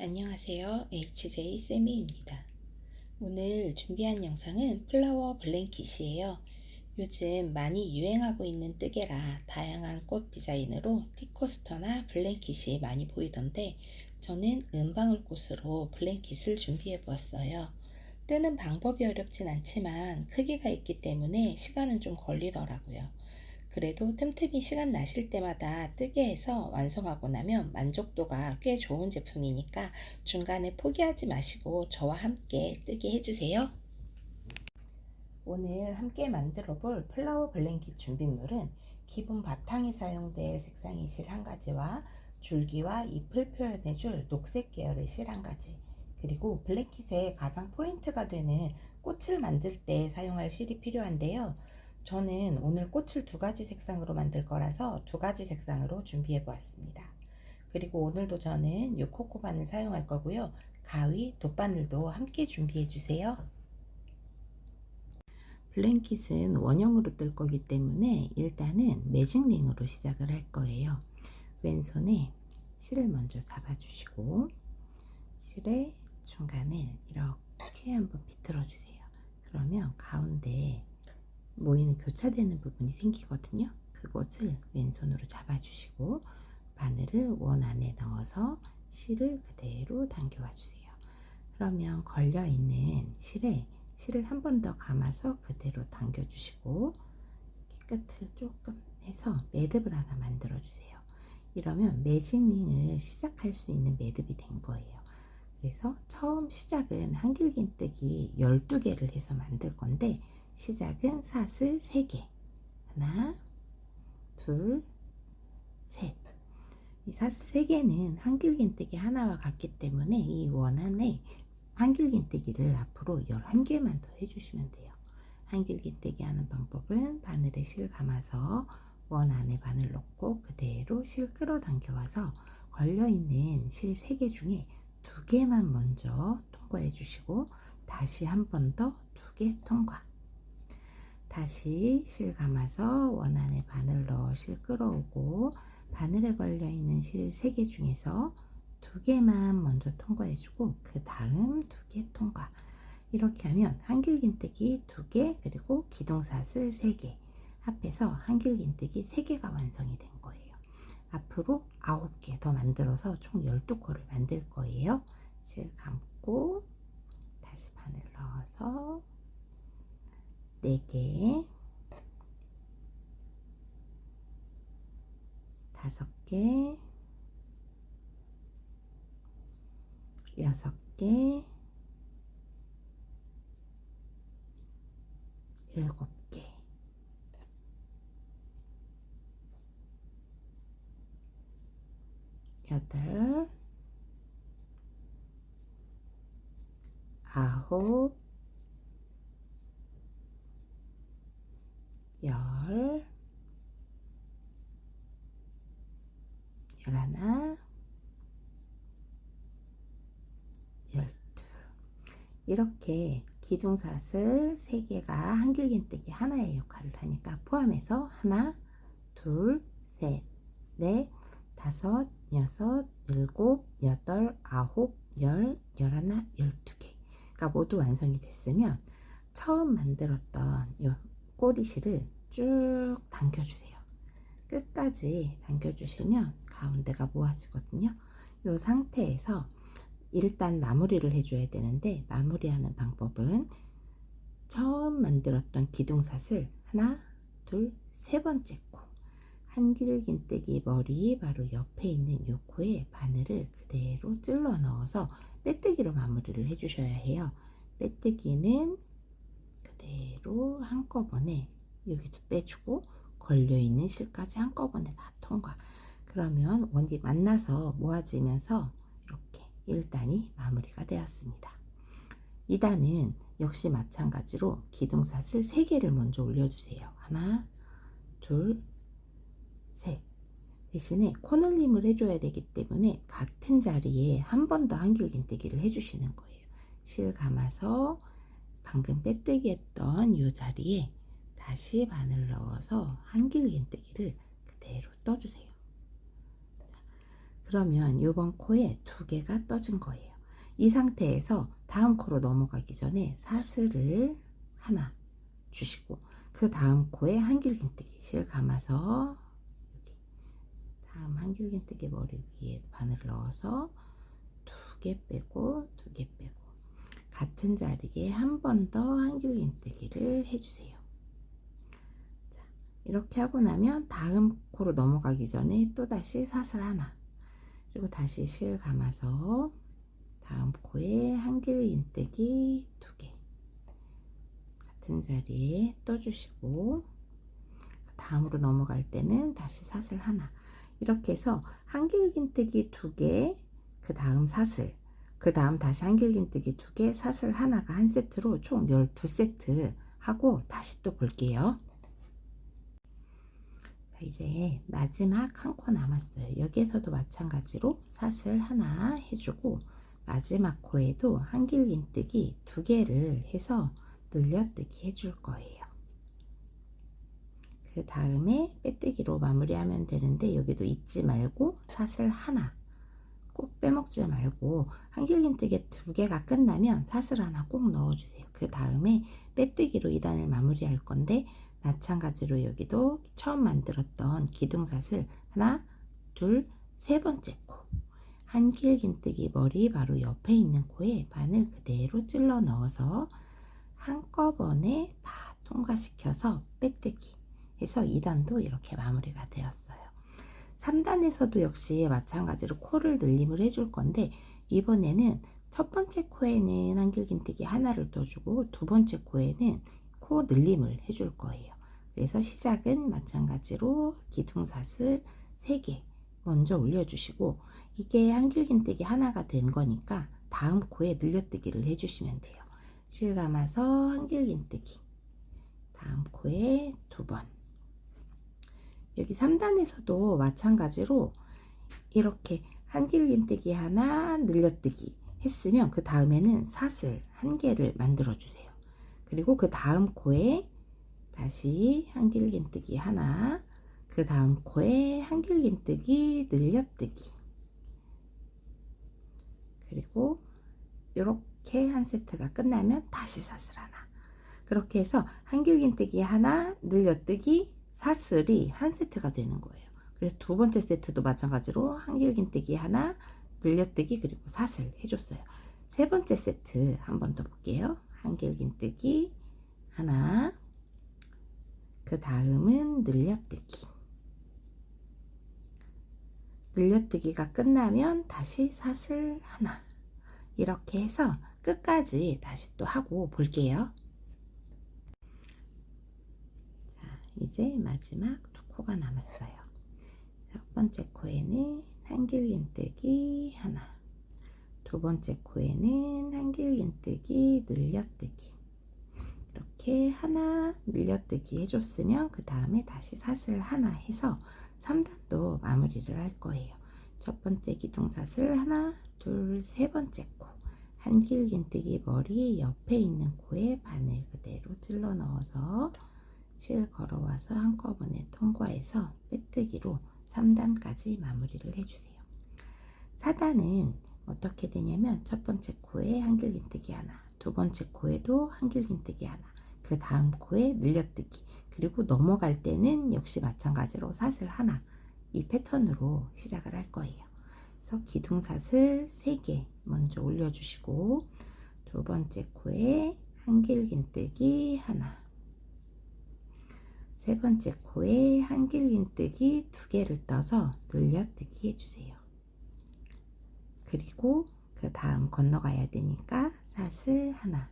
안녕하세요. HJ 세미입니다. 오늘 준비한 영상은 플라워 블랭킷이에요. 요즘 많이 유행하고 있는 뜨개라 다양한 꽃 디자인으로 티코스터나 블랭킷이 많이 보이던데 저는 은방울꽃으로 블랭킷을 준비해 보았어요. 뜨는 방법이 어렵진 않지만 크기가 있기 때문에 시간은 좀 걸리더라고요. 그래도 틈틈이 시간 나실 때마다 뜨게 해서 완성하고 나면 만족도가 꽤 좋은 제품이니까 중간에 포기하지 마시고 저와 함께 뜨게 해주세요. 오늘 함께 만들어 볼 플라워 블랭킷 준비물은 기본 바탕에 사용될 색상의 실 한 가지와 줄기와 잎을 표현해 줄 녹색 계열의 실 한 가지, 그리고 블랭킷의 가장 포인트가 되는 꽃을 만들 때 사용할 실이 필요한데요. 저는 오늘 꽃을 두 가지 색상으로 만들 거라서 두 가지 색상으로 준비해 보았습니다. 그리고 오늘도 저는 6코코바늘 사용할 거고요. 가위, 돗바늘도 함께 준비해 주세요. 블랭킷은 원형으로 뜰 거기 때문에 일단은 매직링으로 시작을 할 거예요. 왼손에 실을 먼저 잡아주시고 실의 중간을 이렇게 한번 비틀어 주세요. 그러면 가운데 모이는 교차되는 부분이 생기거든요. 그곳을 왼손으로 잡아주시고 바늘을 원 안에 넣어서 실을 그대로 당겨와 주세요. 그러면 걸려있는 실을 한 번 더 감아서 그대로 당겨주시고 끝을 조금 해서 매듭을 하나 만들어 주세요. 이러면 매직링을 시작할 수 있는 매듭이 된 거예요. 그래서 처음 시작은 한길긴뜨기 12개를 해서 만들 건데 시작은 사슬 3개, 하나, 둘, 셋. 이 사슬 3개는 한길긴뜨기 하나와 같기 때문에 이 원 안에 한길긴뜨기를 앞으로 11개만 더 해주시면 돼요. 한길긴뜨기 하는 방법은 바늘에 실 감아서 원 안에 바늘 넣고 그대로 실 끌어당겨 와서 걸려있는 실 3개 중에 2개만 먼저 통과해 주시고 다시 한 번 더 2개 통과. 다시 실 감아서 원 안에 바늘 넣어 실 끌어오고 바늘에 걸려있는 실 3개 중에서 2개만 먼저 통과해 주고 그 다음 2개 통과. 이렇게 하면 한길긴뜨기 2개 그리고 기둥사슬 3개 합해서 한길긴뜨기 3개가 완성이 된 거예요. 앞으로 9개 더 만들어서 총 12코를 만들 거예요. 실 감고 다시 바늘 넣어서 4개, 5개, 6개, 7개, 8, 9, 10, 11, 12. 이렇게 기둥사슬 3개가 한길긴뜨기 하나의 역할을 하니까 포함해서 하나, 둘, 셋, 넷, 5, 6, 7, 8, 9, 10, 11, 12개가 모두 완성이 됐으면 처음 만들었던 이 꼬리실을 쭉 당겨주세요. 끝까지 당겨주시면 가운데가 모아지거든요. 이 상태에서 일단 마무리를 해줘야 되는데 마무리하는 방법은 처음 만들었던 기둥사슬 하나, 둘, 세 번째 코 한길긴뜨기 머리 바로 옆에 있는 요 코에 바늘을 그대로 찔러 넣어서 빼뜨기로 마무리를 해주셔야 해요. 빼뜨기는 그대로 한꺼번에 여기도 빼주고 걸려있는 실까지 한꺼번에 다 통과. 그러면 원이 만나서 모아지면서 이렇게 1단이 마무리가 되었습니다. 2단은 역시 마찬가지로 기둥사슬 3개를 먼저 올려주세요. 하나, 둘, 셋. 대신에 코늘림을 해줘야 되기 때문에 같은 자리에 한 번 더 한길긴뜨기를 해주시는 거예요. 실 감아서 방금 빼뜨기 했던 이 자리에 다시 바늘 넣어서 한길긴뜨기를 그대로 떠주세요. 그러면 이번 코에 2개가 떠진 거예요. 이 상태에서 다음 코로 넘어가기 전에 사슬을 하나 주시고, 그 다음 코에 한길긴뜨기 실 감아서 여기 다음 한길긴뜨기 머리 위에 바늘을 넣어서 2개 빼고 2개 빼고 같은 자리에 한 번 더 한길긴뜨기를 해주세요. 자, 이렇게 하고 나면 다음 코로 넘어가기 전에 또다시 사슬 하나, 그리고 다시 실 감아서 다음 코에 한길긴뜨기 2개 같은 자리에 떠주시고, 다음으로 넘어갈 때는 다시 사슬 하나, 이렇게 해서 한길긴뜨기 2개, 그 다음 사슬, 그 다음 다시 한길긴뜨기 2개, 사슬 하나가 한 세트로 총 12세트 하고 다시 또 볼게요. 자, 이제 마지막 한 코 남았어요. 여기에서도 마찬가지로 사슬 하나 해주고, 마지막 코에도 한길긴뜨기 2개를 해서 늘려뜨기 해줄 거예요. 그 다음에 빼뜨기로 마무리하면 되는데, 여기도 잊지 말고 사슬 하나 꼭 빼먹지 말고, 한길긴뜨기 2개가 끝나면 사슬 하나 꼭 넣어주세요. 그 다음에 빼뜨기로 2단을 마무리할 건데, 마찬가지로 여기도 처음 만들었던 기둥사슬 하나, 둘, 세 번째 코, 한길긴뜨기 머리 바로 옆에 있는 코에 바늘 그대로 찔러 넣어서 한꺼번에 다 통과시켜서 빼뜨기 해서 2단도 이렇게 마무리가 되었어요. 3단에서도 역시 마찬가지로 코를 늘림을 해줄 건데, 이번에는 첫 번째 코에는 한길긴뜨기 하나를 떠주고 두 번째 코에는 코 늘림을 해줄 거예요. 그래서 시작은 마찬가지로 기둥사슬 3개 먼저 올려주시고, 이게 한길긴뜨기 하나가 된 거니까 다음 코에 늘려뜨기를 해주시면 돼요. 실 감아서 한길긴뜨기 다음 코에 2번. 여기 3단에서도 마찬가지로 이렇게 한길긴뜨기 하나, 늘려뜨기 했으면 그 다음에는 사슬 1개를 만들어 주세요. 그리고 그 다음 코에 다시 한길긴뜨기 하나, 그 다음 코에 한길긴뜨기, 늘려뜨기, 그리고 이렇게 한 세트가 끝나면 다시 사슬 하나, 그렇게 해서 한길긴뜨기 하나, 늘려뜨기, 사슬이 한 세트가 되는 거예요. 그래서 두 번째 세트도 마찬가지로 한길긴뜨기 하나, 늘려뜨기, 그리고 사슬 해줬어요. 세 번째 세트 한 번 더 볼게요. 한길긴뜨기 하나, 그 다음은 늘려뜨기, 늘려뜨기가 끝나면 다시 사슬 하나, 이렇게 해서 끝까지 다시 또 하고 볼게요. 자, 이제 마지막 2코가 남았어요. 첫 번째 코에는 한길긴뜨기 하나, 두 번째 코에는 한길긴뜨기, 늘려뜨기, 이렇게 하나 늘려뜨기 해줬으면 그 다음에 다시 사슬 하나 해서 3단도 마무리를 할 거예요. 첫 번째 기둥사슬 하나, 둘, 세 번째 코, 한길긴뜨기 머리 옆에 있는 코에 바늘 그대로 찔러 넣어서 실 걸어와서 한꺼번에 통과해서 빼뜨기로 3단까지 마무리를 해주세요. 4단은 어떻게 되냐면, 첫 번째 코에 한길긴뜨기 하나, 두 번째 코에도 한길긴뜨기 하나, 그 다음 코에 늘려뜨기, 그리고 넘어갈 때는 역시 마찬가지로 사슬 하나, 이 패턴으로 시작을 할 거예요. 그래서 기둥사슬 3개 먼저 올려주시고, 두 번째 코에 한길긴뜨기 하나, 세 번째 코에 한길긴뜨기 2개를 떠서 늘려뜨기 해주세요. 그리고 그 다음 건너가야 되니까 사슬 하나,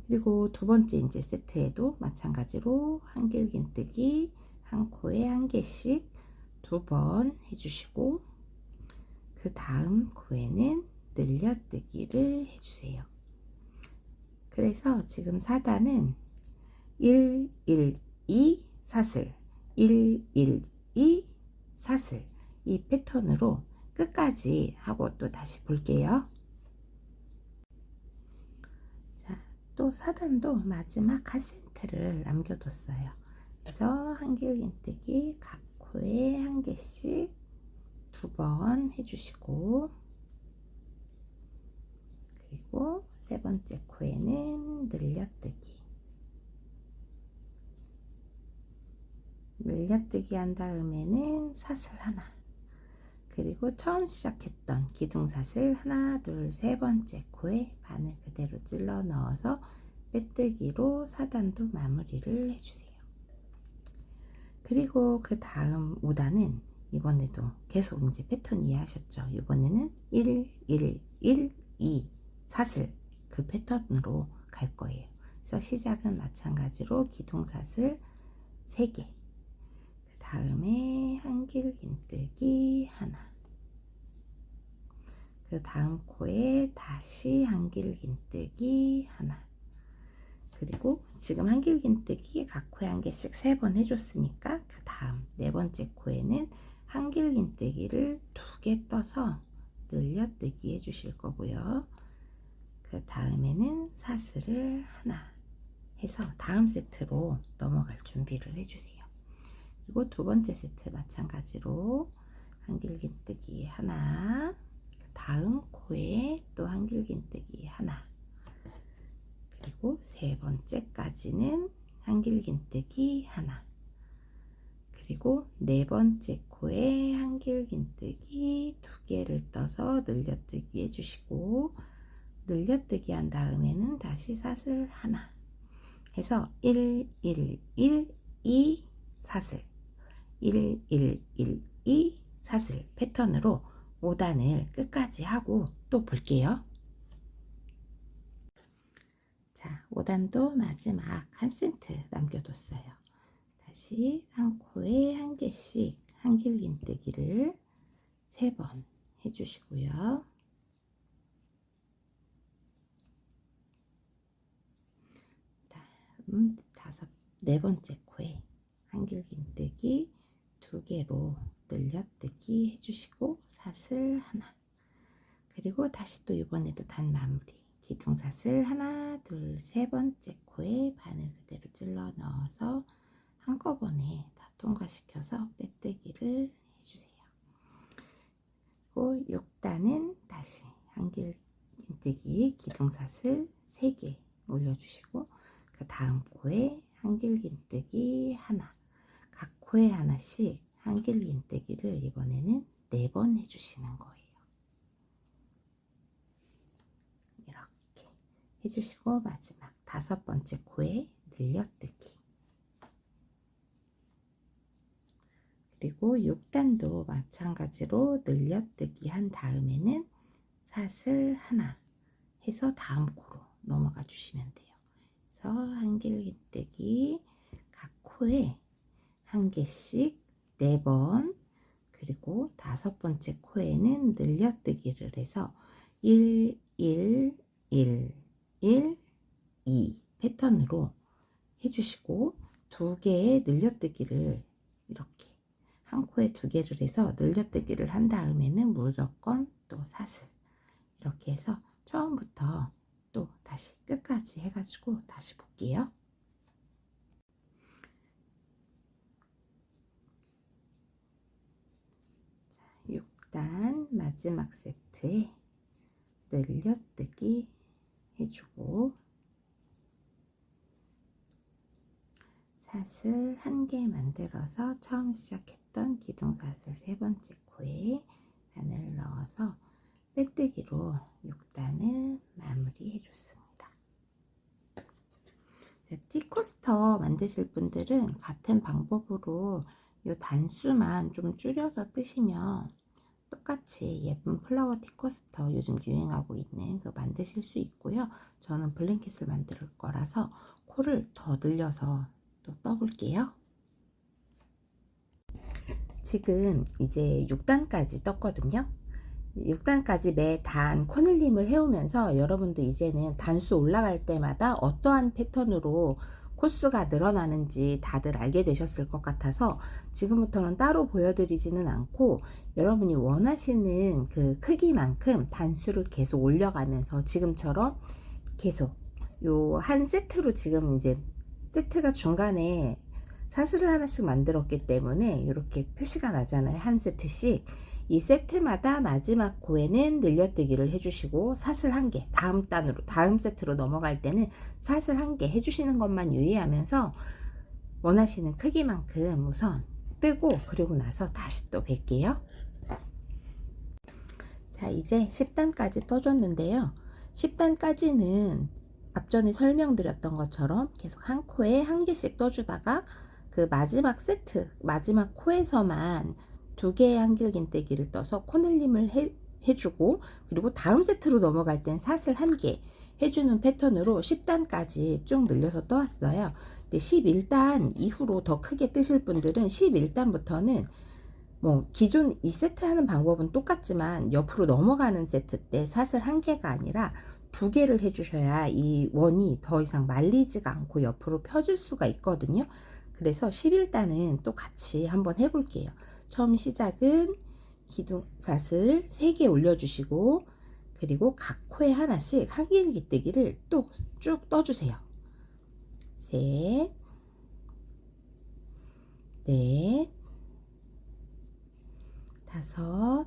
그리고 두 번째 이제 세트에도 마찬가지로 한길긴뜨기 한 코에 1개씩 2번 해주시고, 그 다음 코에는 늘려뜨기를 해주세요. 그래서 지금 4단은 1, 1, 2 사슬, 1, 1, 2 사슬, 이 패턴으로 끝까지 하고 또 다시 볼게요. 자, 또 4단도 마지막 한 세트를 남겨뒀어요. 그래서 한길긴뜨기 각 코에 1개씩 2번 해주시고, 그리고 세 번째 코에는 늘려뜨기 한 다음에는 사슬 하나, 그리고 처음 시작했던 기둥사슬 하나, 둘, 세 번째 코에 바늘 그대로 찔러 넣어서 빼뜨기로 4단도 마무리를 해주세요. 그리고 그 다음 5단은 이번에도 계속 이제 패턴 이해하셨죠? 이번에는 1, 1, 1, 2 사슬, 그 패턴으로 갈 거예요. 그래서 시작은 마찬가지로 기둥사슬 3개, 그 다음에 한길긴뜨기 하나, 그 다음 코에 다시 한길긴뜨기 하나, 그리고 지금 한길긴뜨기 각 코에 한 개씩 3번 해줬으니까 그 다음 네 번째 코에는 한길긴뜨기를 2개 떠서 늘려뜨기 해주실 거고요. 그 다음에는 사슬을 하나 해서 다음 세트로 넘어갈 준비를 해주세요. 그리고 두 번째 세트 마찬가지로 한길긴뜨기 하나, 다음 코에 또 한길긴뜨기 하나, 그리고 세 번째까지는 한길긴뜨기 하나, 그리고 네 번째 코에 한길긴뜨기 2개를 떠서 늘려뜨기 해주시고, 늘려뜨기 한 다음에는 다시 사슬 하나 해서 1, 1, 1, 2 사슬, 1, 1, 1, 2 사슬 패턴으로 5단을 끝까지 하고 또 볼게요. 자, 5단도 마지막 한 세트 남겨뒀어요. 다시 한 코에 한 개씩 한길긴뜨기를 3번 해주시고요. 네 번째 코에 한길긴뜨기 2개로 늘려뜨기 해주시고 사슬 하나, 그리고 다시 또 이번에도 단 마무리 기둥사슬 하나, 둘, 세 번째 코에 바늘 그대로 찔러 넣어서 한꺼번에 다 통과시켜서 빼뜨기를 해주세요. 그리고 6단은 다시 한길긴뜨기 기둥사슬 3개 올려주시고, 그 다음 코에 한길긴뜨기 하나, 각 코에 하나씩 한길긴뜨기를 이번에는 4번 해주시는 거예요. 이렇게 해주시고 마지막 5번째 코에 늘려뜨기, 그리고 6단도 마찬가지로 늘려뜨기 한 다음에는 사슬 하나 해서 다음 코로 넘어가 주시면 돼요. 그래서 한길긴뜨기 각 코에 한 개씩 4번, 그리고 5번째 코에는 늘려뜨기를 해서 1, 1, 1, 1, 2 패턴으로 해주시고, 2개의 늘려뜨기를 이렇게 한 코에 2개를 해서 늘려뜨기를 한 다음에는 무조건 또 사슬, 이렇게 해서 처음부터 또 다시 끝까지 해가지고 다시 볼게요. 자, 6단 마지막 세트에 늘려뜨기 해주고 사슬 1개 만들어서 처음 시작했던 기둥사슬 3번째 코에 바늘 넣어서 빼뜨기로 6단을 마무리해 줬습니다. 티코스터 만드실 분들은 같은 방법으로 이 단수만 좀 줄여서 뜨시면 똑같이 예쁜 플라워 티코스터 요즘 유행하고 있는 거 만드실 수 있고요. 저는 블랭킷을 만들 거라서 코를 더 늘려서 또 떠볼게요. 지금 이제 6단까지 떴거든요. 6단까지 매 단 코늘림을 해오면서 여러분들 이제는 단수 올라갈 때마다 어떠한 패턴으로 코수가 늘어나는지 다들 알게 되셨을 것 같아서 지금부터는 따로 보여드리지는 않고 여러분이 원하시는 그 크기만큼 단수를 계속 올려가면서 지금처럼 계속 요 한 세트로, 지금 이제 세트가 중간에 사슬을 하나씩 만들었기 때문에 이렇게 표시가 나잖아요. 한 세트씩. 이 세트마다 마지막 코에는 늘려뜨기를 해주시고 사슬 1개, 다음 세트로 넘어갈 때는 사슬 1개 해주시는 것만 유의하면서 원하시는 크기만큼 우선 뜨고, 그리고 나서 다시 또 뵐게요. 자, 이제 10단까지 떠줬는데요. 10단까지는 앞전에 설명드렸던 것처럼 계속 한 코에 한 개씩 떠주다가 그 마지막 세트, 마지막 코에서만 2개의 한길긴뜨기를 떠서 코늘림을 해주고, 그리고 다음 세트로 넘어갈 땐 사슬 1개 해주는 패턴으로 10단까지 쭉 늘려서 떠왔어요. 근데 11단 이후로 더 크게 뜨실 분들은 11단부터는 뭐 기존 2세트 하는 방법은 똑같지만 옆으로 넘어가는 세트 때 사슬 1개가 아니라 2개를 해주셔야 이 원이 더 이상 말리지가 않고 옆으로 펴질 수가 있거든요. 그래서 11단은 또 같이 한번 해볼게요. 처음 시작은 기둥사슬 3개 올려주시고, 그리고 각 코에 하나씩 한길기뜨기를 또 쭉 떠주세요. 셋, 넷, 다섯,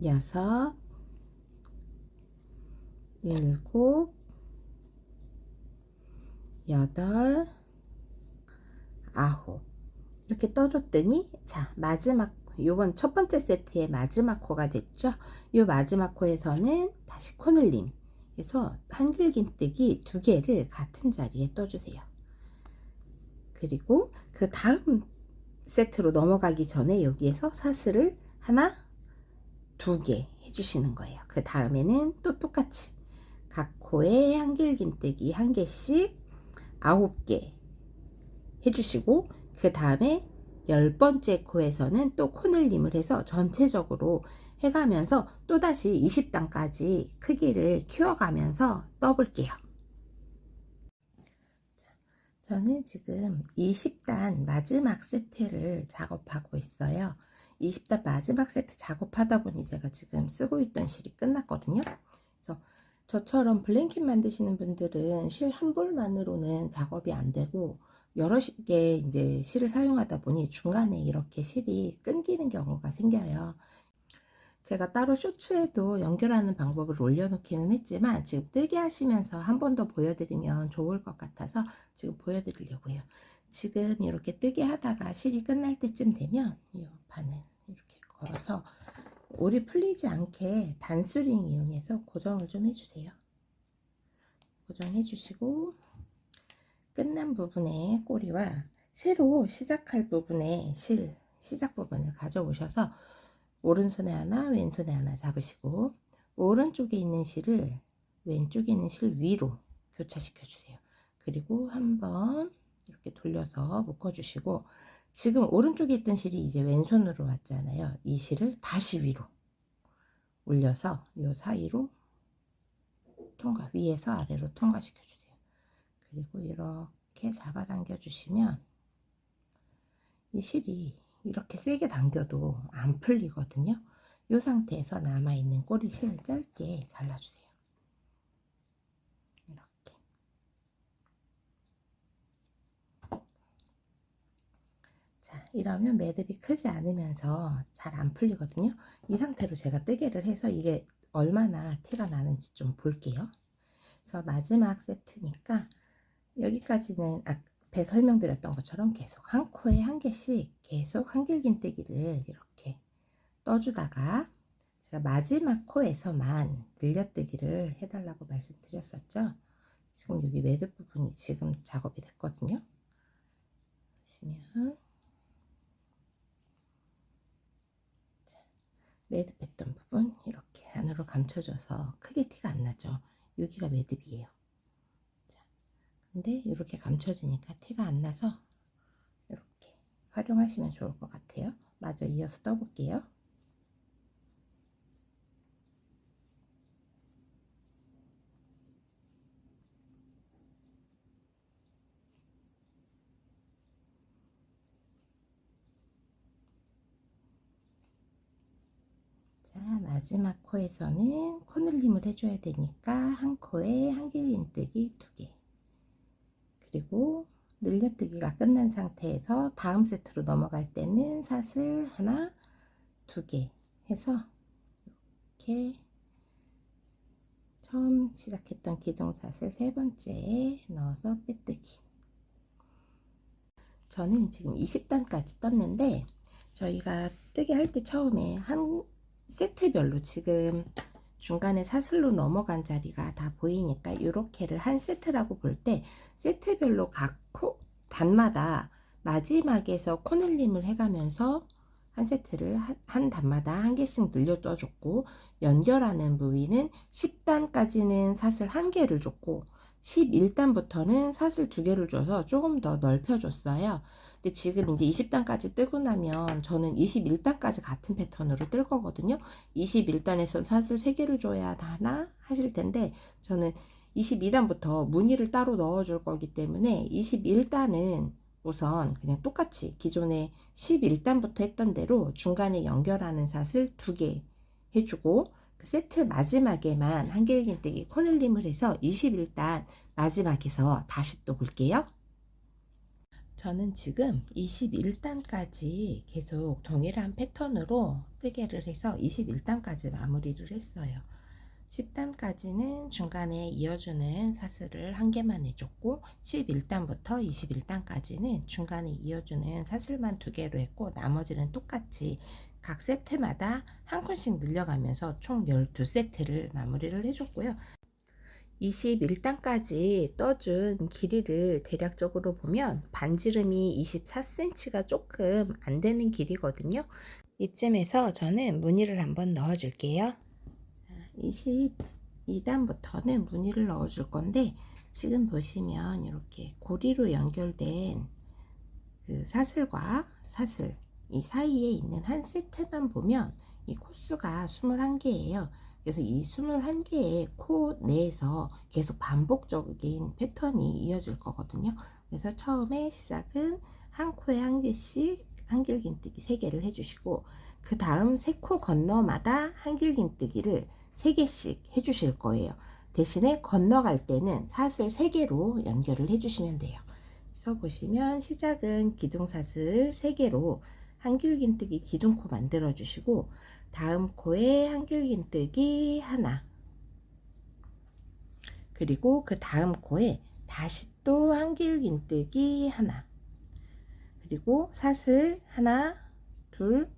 여섯, 일곱, 여덟, 아홉. 이렇게 떠줬더니, 자, 마지막, 요번 첫 번째 세트의 마지막 코가 됐죠. 요 마지막 코에서는 다시 코늘림 해서 한길긴뜨기 2개를 같은 자리에 떠주세요. 그리고 그 다음 세트로 넘어가기 전에 여기에서 사슬을 하나, 2개 해주시는 거예요. 그 다음에는 또 똑같이 각 코에 한길긴뜨기 1개씩 9개 해주시고, 그 다음에 10번째 코에서는 또 코늘림을 해서 전체적으로 해가면서 또다시 20단까지 크기를 키워가면서 떠볼게요. 저는 지금 20단 마지막 세트를 작업하고 있어요. 20단 마지막 세트 작업하다 보니 제가 지금 쓰고 있던 실이 끝났거든요. 그래서 저처럼 블랭킷 만드시는 분들은 실 한 볼만으로는 작업이 안 되고 여러 개의 이제 실을 사용하다 보니 중간에 이렇게 실이 끊기는 경우가 생겨요. 제가 따로 쇼츠에도 연결하는 방법을 올려놓기는 했지만 지금 뜨게 하시면서 한 번 더 보여드리면 좋을 것 같아서 지금 보여드리려고요. 지금 이렇게 뜨게 하다가 실이 끝날 때쯤 되면 이 바늘 이렇게 걸어서 올이 풀리지 않게 단수링 이용해서 고정을 좀 해주세요. 고정해 주시고, 끝난 부분의 꼬리와 새로 시작할 부분의 시작 부분을 가져오셔서 오른손에 하나, 왼손에 하나 잡으시고, 오른쪽에 있는 실을 왼쪽에 있는 실 위로 교차시켜 주세요. 그리고 한번 이렇게 돌려서 묶어 주시고, 지금 오른쪽에 있던 실이 이제 왼손으로 왔잖아요. 이 실을 다시 위로 올려서 이 사이로 위에서 아래로 통과시켜 주세요. 그리고 이렇게 잡아당겨 주시면 이 실이 이렇게 세게 당겨도 안 풀리거든요. 이 상태에서 남아있는 꼬리실 짧게 잘라주세요. 이렇게. 자, 이러면 매듭이 크지 않으면서 잘 안 풀리거든요. 이 상태로 제가 뜨개를 해서 이게 얼마나 티가 나는지 좀 볼게요. 그래서 마지막 세트니까 여기까지는 앞에 설명드렸던 것처럼 계속 한 코에 한 개씩 계속 한길긴뜨기를 이렇게 떠주다가, 제가 마지막 코에서만 늘려뜨기를 해달라고 말씀드렸었죠. 지금 여기 매듭 부분이 지금 작업이 됐거든요. 보시면 매듭했던 부분 이렇게 안으로 감춰져서 크게 티가 안 나죠. 여기가 매듭이에요. 근데 이렇게 감춰지니까 티가 안 나서 이렇게 활용하시면 좋을 것 같아요. 마저 이어서 떠볼게요. 자, 마지막 코에서는 코늘림을 해줘야 되니까 한 코에 한길긴뜨기 2개. 그리고 늘려뜨기가 끝난 상태에서 다음 세트로 넘어갈 때는 사슬 하나, 두 개 해서 이렇게 처음 시작했던 기둥사슬 세 번째에 넣어서 빼뜨기. 저는 지금 20단까지 떴는데 저희가 뜨게 할 때 처음에 한 세트별로 지금 중간에 사슬로 넘어간 자리가 다 보이니까 이렇게를 한 세트라고 볼 때 세트별로 각 단마다 마지막에서 코늘림을 해가면서 한 세트를 한 단마다 한 개씩 늘려 떠줬고, 연결하는 부위는 10단까지는 사슬 한 개를 줬고 11단부터는 사슬 두 개를 줘서 조금 더 넓혀줬어요. 근데 지금 이제 20단까지 뜨고 나면 저는 21단까지 같은 패턴으로 뜰 거거든요. 21단에서 사슬 3개를 줘야 하나 하실 텐데 저는 22단부터 무늬를 따로 넣어 줄 거기 때문에 21단은 우선 그냥 똑같이 기존에 11단부터 했던 대로 중간에 연결하는 사슬 2개 해주고, 그 세트 마지막에만 한길긴뜨기 코늘림을 해서 21단 마지막에서 다시 또 볼게요. 저는 지금 21단까지 계속 동일한 패턴으로 뜨개를 해서 21단까지 마무리를 했어요. 10단까지는 중간에 이어주는 사슬을 한 개만 해줬고 11단부터 21단까지는 중간에 이어주는 사슬만 두 개로 했고 나머지는 똑같이 각 세트마다 한 콘씩 늘려가면서 총 12세트를 마무리를 해줬고요. 21단까지 떠준 길이를 대략적으로 보면 반지름이 24cm가 조금 안 되는 길이거든요. 이쯤에서 저는 무늬를 한번 넣어 줄게요. 22단부터는 무늬를 넣어 줄 건데 지금 보시면 이렇게 고리로 연결된 그 사슬과 사슬 이 사이에 있는 한 세트만 보면 이 코수가 21개예요. 그래서 이 21개의 코 내에서 계속 반복적인 패턴이 이어질 거거든요. 그래서 처음에 시작은 한 코에 한 개씩 한길긴뜨기 3개를 해주시고, 그 다음 3코 건너마다 한길긴뜨기를 3개씩 해주실 거예요. 대신에 건너갈 때는 사슬 3개로 연결을 해주시면 돼요. 그래서 보시면 시작은 기둥사슬 3개로 한길긴뜨기 기둥코 만들어 주시고, 다음 코에 한길긴뜨기 하나, 그리고 그 다음 코에 다시 또 한길긴뜨기 하나, 그리고 사슬 하나, 둘,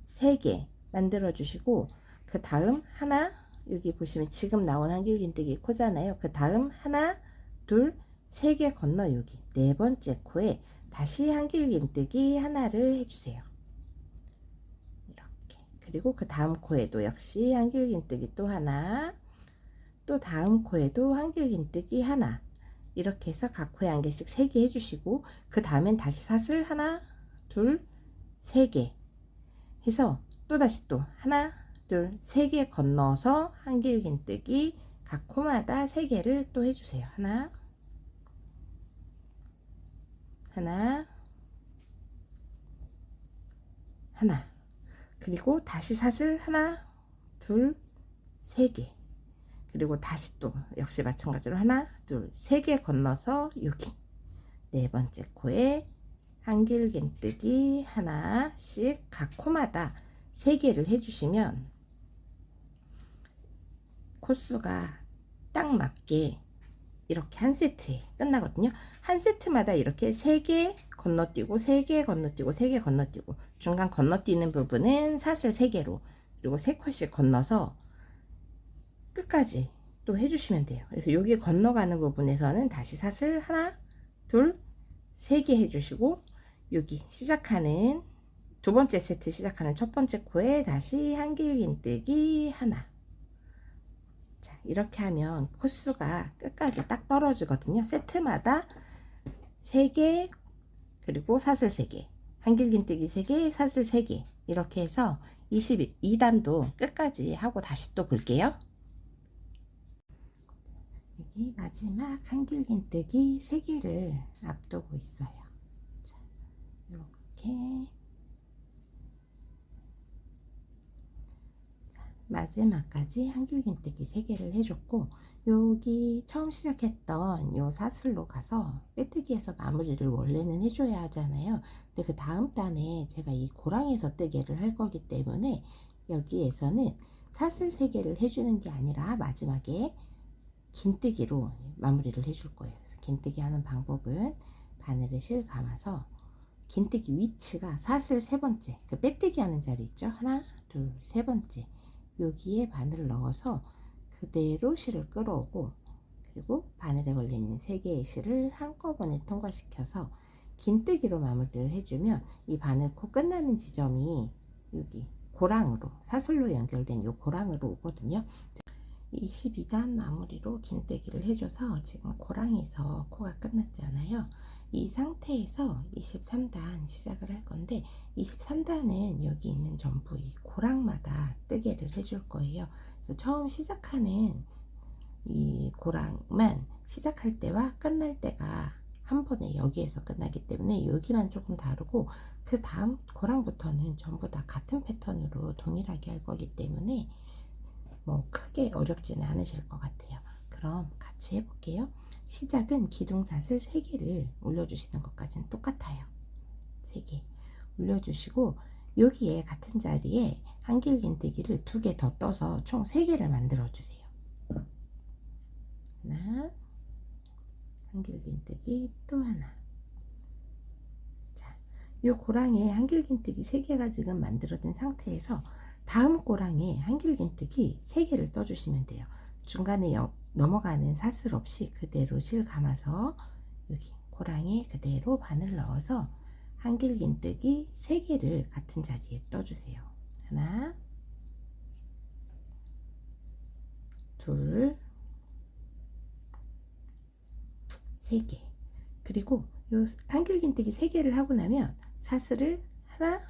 세 개 만들어 주시고, 그 다음 하나, 여기 보시면 지금 나온 한길긴뜨기 코잖아요. 그 다음 하나, 둘, 세 개 건너 여기 네 번째 코에 다시 한길긴뜨기 하나를 해주세요. 이렇게. 그리고 그 다음 코에도 역시 한길긴뜨기 또 하나, 또 다음 코에도 한길긴뜨기 하나, 이렇게 해서 각 코에 한 개씩 3개 해주시고, 그 다음엔 다시 사슬 하나, 둘, 세 개 해서 또 다시 또 하나, 둘, 세 개 건너서 한길긴뜨기 각 코마다 3개를 또 해주세요. 하나, 하나, 하나, 그리고 다시 사슬 하나, 둘, 세 개, 그리고 다시 또 역시 마찬가지로 하나, 둘, 세 개 건너서 여기 네 번째 코에 한길긴뜨기 하나씩 각 코마다 3개를 해주시면 코수가 딱 맞게 이렇게 한 세트에 끝나거든요. 한 세트마다 이렇게 3개 건너뛰고 3개 건너뛰고 3개 건너뛰고, 중간 건너뛰는 부분은 사슬 3개로, 그리고 3컷씩 건너서 끝까지 또 해주시면 돼요. 그래서 여기 건너가는 부분에서는 다시 사슬 하나, 둘, 세 개 해주시고, 여기 시작하는 두 번째 세트 시작하는 첫 번째 코에 다시 한길긴뜨기 하나. 자, 이렇게 하면 코수가 끝까지 딱 떨어지거든요. 세트마다 3개, 그리고 사슬 3개, 한길긴뜨기 3개, 사슬 3개, 이렇게 해서 22단도 끝까지 하고 다시 또 볼게요. 여기 마지막 한길긴뜨기 3개를 앞두고 있어요. 자, 이렇게. 자, 마지막까지 한길긴뜨기 3개를 해줬고, 여기 처음 시작했던 요 사슬로 가서 빼뜨기에서 마무리를 원래는 해줘야 하잖아요. 근데 그 다음 단에 제가 이 고랑에서 뜨개를 할 거기 때문에 여기에서는 사슬 3개를 해주는 게 아니라 마지막에 긴뜨기로 마무리를 해줄 거예요. 그래서 긴뜨기 하는 방법은 바늘에 실 감아서 긴뜨기 위치가 사슬 3번째, 그 빼뜨기 하는 자리 있죠? 하나, 둘, 3번째. 여기에 바늘을 넣어서 그대로 실을 끌어오고, 그리고 바늘에 걸려있는 3개의 실을 한꺼번에 통과시켜서 긴뜨기로 마무리를 해주면 이 바늘코 끝나는 지점이 여기 고랑으로, 사슬로 연결된 이 고랑으로 오거든요. 22단 마무리로 긴뜨기를 해줘서 지금 고랑에서 코가 끝났잖아요. 이 상태에서 23단 시작을 할 건데, 23단은 여기 있는 전부 이 고랑마다 뜨개를 해줄 거예요. 그래서 처음 시작하는 이 고랑만 시작할 때와 끝날 때가 한 번에 여기에서 끝나기 때문에 여기만 조금 다르고, 그 다음 고랑부터는 전부 다 같은 패턴으로 동일하게 할 거기 때문에 뭐 크게 어렵지는 않으실 것 같아요. 그럼 같이 해볼게요. 시작은 기둥사슬 3개를 올려주시는 것까지는 똑같아요. 3개 올려주시고, 여기에 같은 자리에 한길긴뜨기를 2개 더 떠서 총 3개를 만들어 주세요. 하나, 한길긴뜨기 또 하나. 자, 이 고랑에 한길긴뜨기 3개가 지금 만들어진 상태에서 다음 고랑에 한길긴뜨기 3개를 떠주시면 돼요. 중간에 넘어가는 사슬 없이 그대로 실 감아서 여기 고랑에 그대로 바늘 넣어서 한길긴뜨기 3개를 같은 자리에 떠주세요. 하나, 둘, 3개. 그리고 요 한길긴뜨기 3개를 하고 나면 사슬을 하나,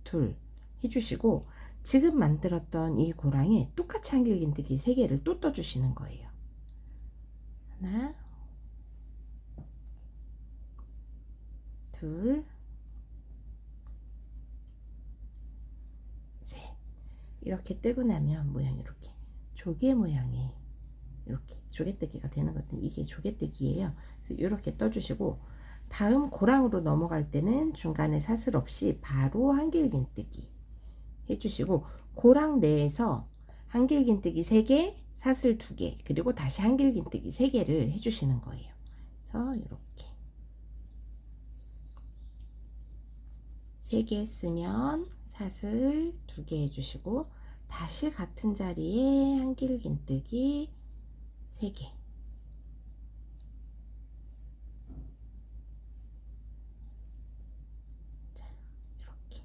둘 해주시고, 지금 만들었던 이 고랑에 똑같이 한길긴뜨기 3개를 또 떠주시는 거예요. 하나, 둘, 셋. 이렇게 뜨고 나면 모양이 이렇게 조개 모양이 이렇게 조개뜨기가 되는 것은 이게 조개뜨기예요. 그래서 이렇게 떠주시고, 다음 고랑으로 넘어갈 때는 중간에 사슬 없이 바로 한길긴뜨기 해주시고, 고랑 내에서 한길긴뜨기 3개, 사슬 2개, 그리고 다시 한길긴뜨기 3개를 해주시는 거예요. 그래서 이렇게 3개 했으면 사슬 2개 해주시고, 다시 같은 자리에 한길긴뜨기 3개. 자, 이렇게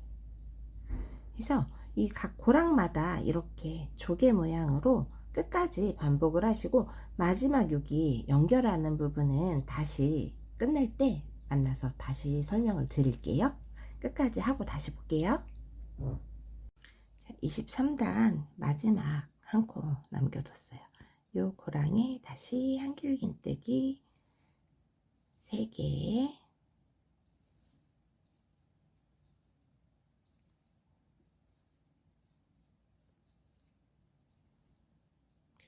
해서 이 각 고랑마다 이렇게 조개 모양으로 끝까지 반복을 하시고, 마지막 여기 연결하는 부분은 다시 끝낼 때 만나서 다시 설명을 드릴게요. 끝까지 하고 다시 볼게요. 자, 23단 마지막 한 코 남겨뒀어요. 요 고랑에 다시 한길긴뜨기 3개,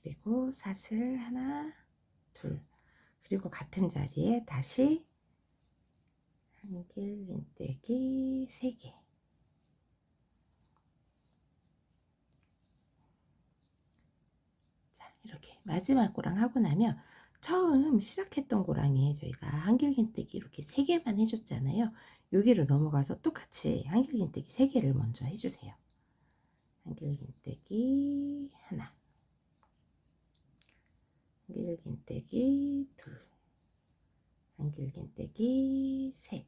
그리고 사슬 하나, 둘, 그리고 같은 자리에 다시 한길긴뜨기 3개. 자, 이렇게 마지막 고랑 하고 나면 처음 시작했던 고랑에 저희가 한길긴뜨기 이렇게 3개만 해줬잖아요. 여기로 넘어가서 똑같이 한길긴뜨기 3개를 먼저 해주세요. 한길긴뜨기 하나, 한길긴뜨기 둘, 한길긴뜨기 셋.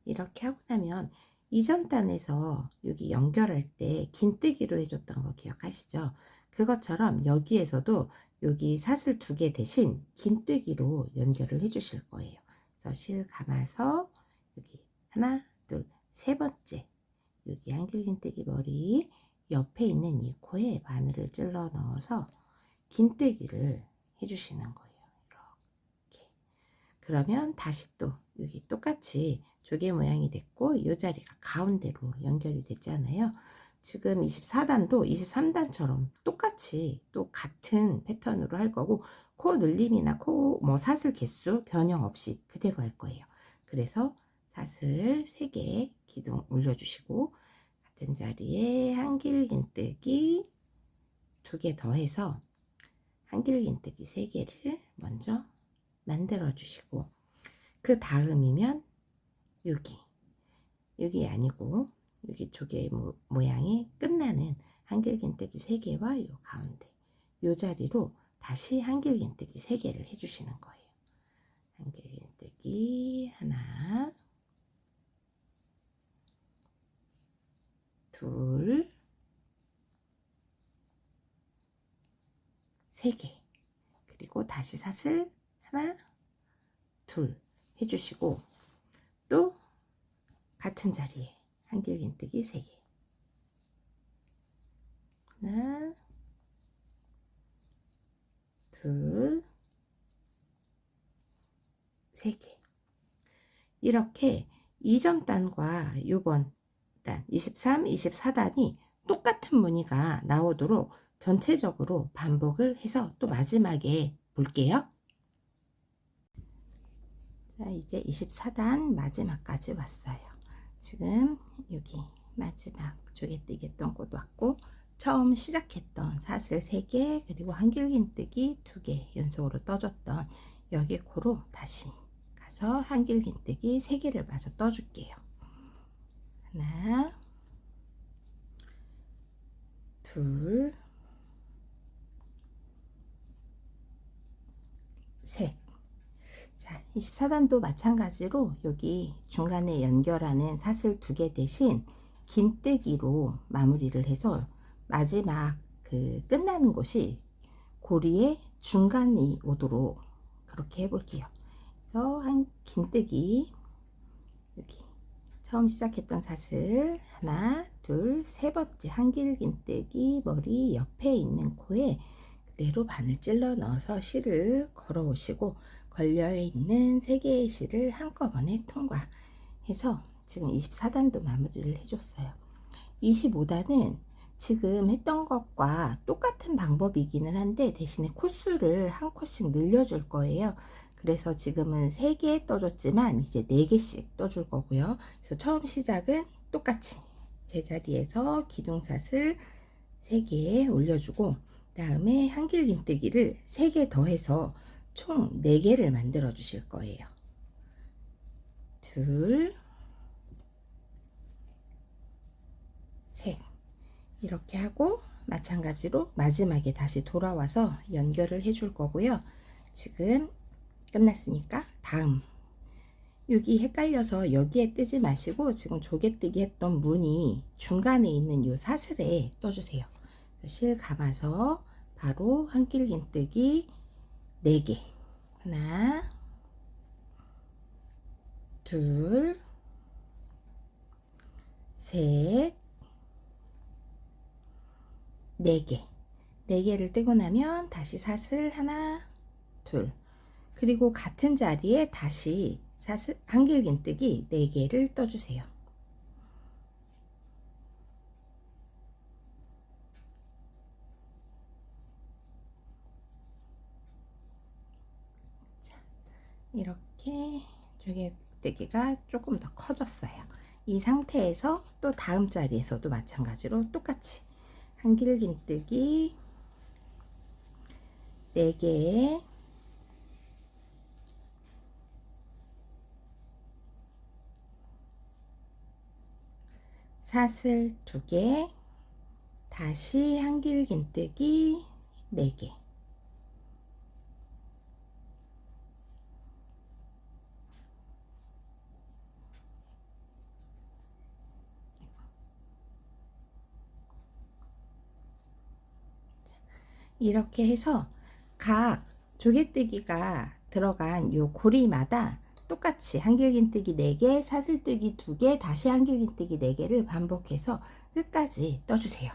이렇게 하고 나면 이전 단에서 여기 연결할 때 긴뜨기로 해줬던 거 기억하시죠? 그것처럼 여기에서도 여기 사슬 2개 대신 긴뜨기로 연결을 해 주실 거예요. 그래서 실 감아서 여기 하나, 둘, 3번째 여기 한길긴뜨기 머리 옆에 있는 이 코에 바늘을 찔러 넣어서 긴뜨기를 해주시는 거예요. 이렇게. 그러면 다시 또 여기 똑같이 조개 모양이 됐고, 이 자리가 가운데로 연결이 됐잖아요. 지금 24단도 23단처럼 똑같이 또 같은 패턴으로 할 거고, 코 늘림이나 코 사슬 개수 변형 없이 그대로 할 거예요. 그래서 사슬 3개 기둥 올려주시고, 같은 자리에 한길긴뜨기 2개 더해서 한길긴뜨기 3개를 먼저 만들어 주시고, 그 다음이면 여기 아니고 여기 조개 모양이 끝나는 한길긴뜨기 3개와 요 가운데 요 자리로 다시 한길긴뜨기 3개를 해주시는 거예요. 한길긴뜨기 하나, 둘, 3개, 그리고 다시 사슬 하나, 둘 해주시고, 또 같은 자리에 한길긴뜨기 3개, 하나, 둘, 3개. 이렇게 이전 단과 요번 단 23, 24단이 똑같은 무늬가 나오도록 전체적으로 반복을 해서 또 마지막에 볼게요. 자, 이제 24단 마지막까지 왔어요. 지금 여기 마지막 조개뜨기 했던 곳 왔고, 처음 시작했던 사슬 3개 그리고 한길긴뜨기 2개 연속으로 떠줬던 여기 코로 다시 가서 한길긴뜨기 3개를 마저 떠줄게요. 하나, 둘, 셋. 자, 24단도 마찬가지로 여기 중간에 연결하는 사슬 2개 대신 긴뜨기로 마무리를 해서 마지막 그 끝나는 곳이 고리의 중간이 오도록 그렇게 해볼게요. 그래서 한 긴뜨기, 여기 처음 시작했던 사슬 하나, 둘, 3번째 한길긴뜨기 머리 옆에 있는 코에 그대로 바늘 찔러 넣어서 실을 걸어 오시고, 걸려있는 3개의 실을 한꺼번에 통과해서 지금 24단도 마무리를 해줬어요. 25단은 지금 했던 것과 똑같은 방법이기는 한데 대신에 코수를 한 코씩 늘려줄 거예요. 그래서 지금은 3개 떠줬지만 이제 4개씩 떠줄 거고요. 그래서 처음 시작은 똑같이 제자리에서 기둥사슬 3개 올려주고, 다음에 한길긴뜨기를 3개 더해서 총 4개를 만들어 주실 거예요. 둘, 셋. 이렇게 하고 마찬가지로 마지막에 다시 돌아와서 연결을 해 줄 거고요. 지금 끝났으니까 다음, 여기 헷갈려서 여기에 뜨지 마시고 지금 조개뜨기 했던 무늬 중간에 있는 요 사슬에 떠주세요. 실 감아서 바로 한길긴뜨기 4개, 하나, 둘, 셋, 4개. 4개를 뜨고 나면 다시 사슬 하나, 둘, 그리고 같은 자리에 다시 사슬 한길긴뜨기 4개를 떠주세요. 자, 이렇게 조개뜨기가 조금 더 커졌어요. 이 상태에서 또 다음 자리에서도 마찬가지로 똑같이 한길긴뜨기 4개, 사슬 2개, 다시 한길긴뜨기 4개, 이렇게 해서 각 조개뜨기가 들어간 요 고리마다 똑같이 한길긴뜨기 4개, 사슬뜨기 2개, 다시 한길긴뜨기 4개를 반복해서 끝까지 떠주세요.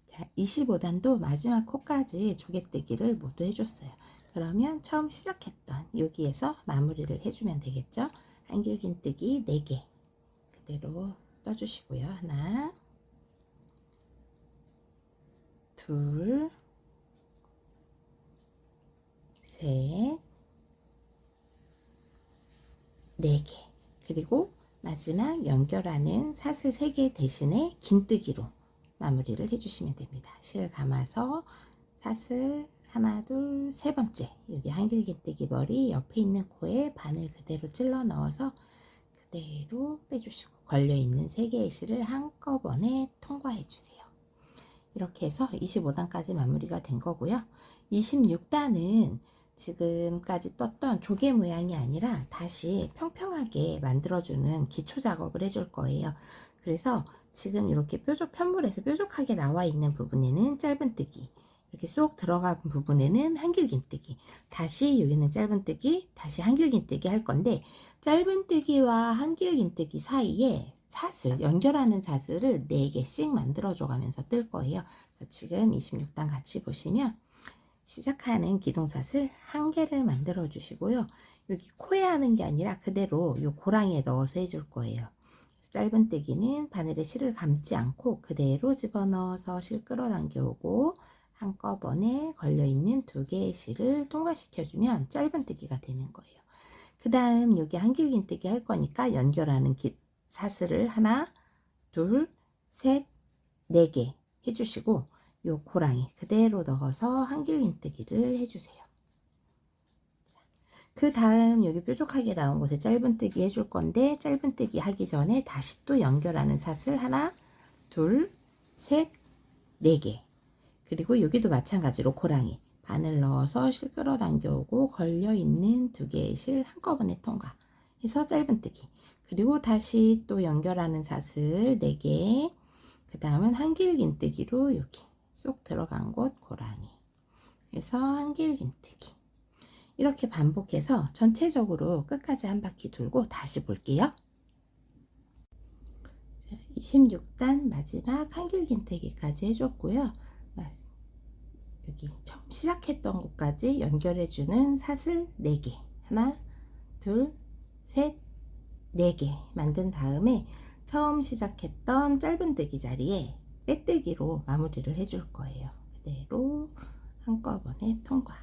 자, 25단도 마지막 코까지 조개뜨기를 모두 해줬어요. 그러면 처음 시작했던 여기에서 마무리를 해주면 되겠죠. 한길긴뜨기 4개, 그대로 떠주시고요. 하나, 둘, 셋, 네 개. 그리고 마지막 연결하는 사슬 3개 대신에 긴뜨기로 마무리를 해주시면 됩니다. 실 감아서 사슬 하나, 둘, 세 번째 여기 한길긴뜨기 머리 옆에 있는 코에 바늘 그대로 찔러 넣어서 그대로 빼주시고 걸려있는 3개의 실을 한꺼번에 통과해 주세요. 이렇게 해서 25단까지 마무리가 된 거고요. 26단은 지금까지 떴던 조개 모양이 아니라 다시 평평하게 만들어주는 기초 작업을 해줄 거예요. 그래서 지금 이렇게 뾰족 편물에서 뾰족하게 나와 있는 부분에는 짧은뜨기, 이렇게 쏙 들어간 부분에는 한길긴뜨기, 다시 여기는 짧은뜨기, 다시 한길긴뜨기 할 건데, 짧은뜨기와 한길긴뜨기 사이에 사슬, 연결하는 사슬을 4개씩 만들어줘 가면서 뜰 거예요. 지금 26단 같이 보시면 시작하는 기둥사슬 1개를 만들어 주시고요. 여기 코에 하는 게 아니라 그대로 이 고랑이에 넣어서 해줄 거예요. 짧은뜨기는 바늘에 실을 감지 않고 그대로 집어넣어서 실 끌어당겨 오고 한꺼번에 걸려있는 2개의 실을 통과시켜주면 짧은뜨기가 되는 거예요. 그 다음 여기 한길긴뜨기 할 거니까 연결하는 사슬을 하나, 둘, 셋, 4개 해주시고 요 고랑이 그대로 넣어서 한길긴뜨기를 해주세요. 그 다음 여기 뾰족하게 나온 곳에 짧은뜨기 해줄 건데 짧은뜨기 하기 전에 다시 또 연결하는 사슬 하나, 둘, 셋, 4개. 그리고 여기도 마찬가지로 고랑이 바늘 넣어서 실 끌어당겨 오고 걸려있는 2개의 실 한꺼번에 통과해서 짧은뜨기. 그리고 다시 또 연결하는 사슬 4개. 그 다음은 한길긴뜨기로 여기 쏙 들어간 곳 고랑이. 그래서 한길긴뜨기. 이렇게 반복해서 전체적으로 끝까지 한 바퀴 돌고 다시 볼게요. 26단 마지막 한길긴뜨기까지 해줬고요. 여기 처음 시작했던 곳까지 연결해주는 사슬 4개. 하나, 둘, 셋, 4개 만든 다음에 처음 시작했던 짧은뜨기 자리에 빼뜨기로 마무리를 해줄 거예요. 그대로 한꺼번에 통과.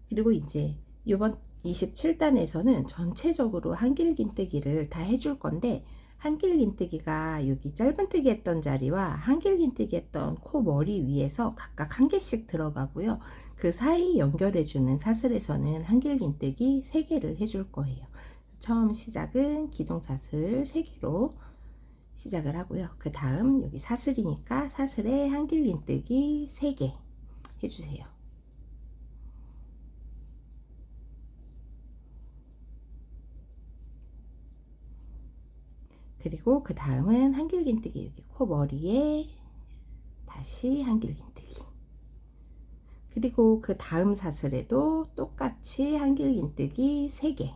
그리고 이제 이번 27단에서는 전체적으로 한길긴뜨기를 다 해줄 건데 한길긴뜨기가 여기 짧은뜨기 했던 자리와 한길긴뜨기 했던 코 머리 위에서 각각 1개씩 들어가고요. 그 사이 연결해주는 사슬에서는 한길긴뜨기 3개를 해줄 거예요. 처음 시작은 기둥사슬 3개로 시작을 하고요. 그 다음 여기 사슬이니까 사슬에 한길긴뜨기 3개 해주세요. 그리고 그 다음은 한길긴뜨기 여기 코 머리에 다시 한길긴뜨기. 그리고 그 다음 사슬에도 똑같이 한길긴뜨기 3개.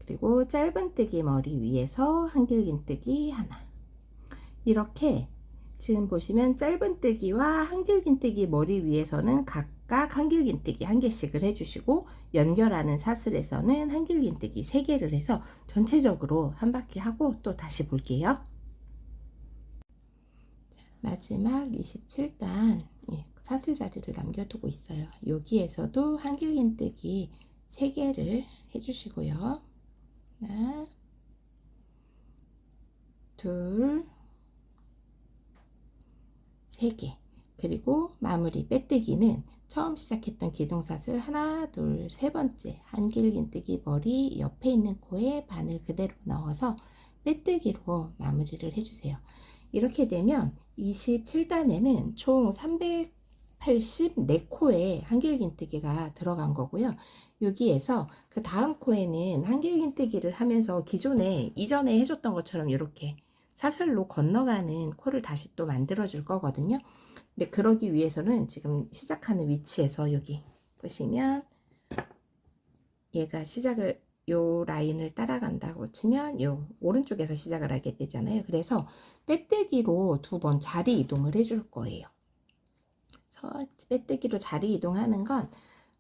그리고 짧은뜨기 머리 위에서 한길긴뜨기 하나. 이렇게 지금 보시면 짧은뜨기와 한길긴뜨기 머리 위에서는 각각 한길긴뜨기 1개씩을 해주시고 연결하는 사슬에서는 한길긴뜨기 3개를 해서 전체적으로 한 바퀴 하고 또 다시 볼게요. 마지막 27단 사슬 자리를 남겨두고 있어요. 여기에서도 한길긴뜨기 3개를 해주시고요. 하나, 둘, 3개. 그리고 마무리 빼뜨기는 처음 시작했던 기둥사슬 하나, 둘, 세 번째 한길긴뜨기 머리 옆에 있는 코에 바늘 그대로 넣어서 빼뜨기로 마무리를 해주세요. 이렇게 되면 27단에는 총 384코에 한길긴뜨기가 들어간 거고요. 여기에서 그 다음 코에는 한길긴뜨기를 하면서 기존에 이전에 해줬던 것처럼 이렇게 사슬로 건너가는 코를 다시 또 만들어 줄 거거든요. 근데 그러기 위해서는 지금 시작하는 위치에서 여기 보시면 얘가 시작을 요 라인을 따라간다고 치면 요 오른쪽에서 시작을 하게 되잖아요. 그래서 빼뜨기로 2번 자리 이동을 해줄 거예요. 그래서 빼뜨기로 자리 이동하는 건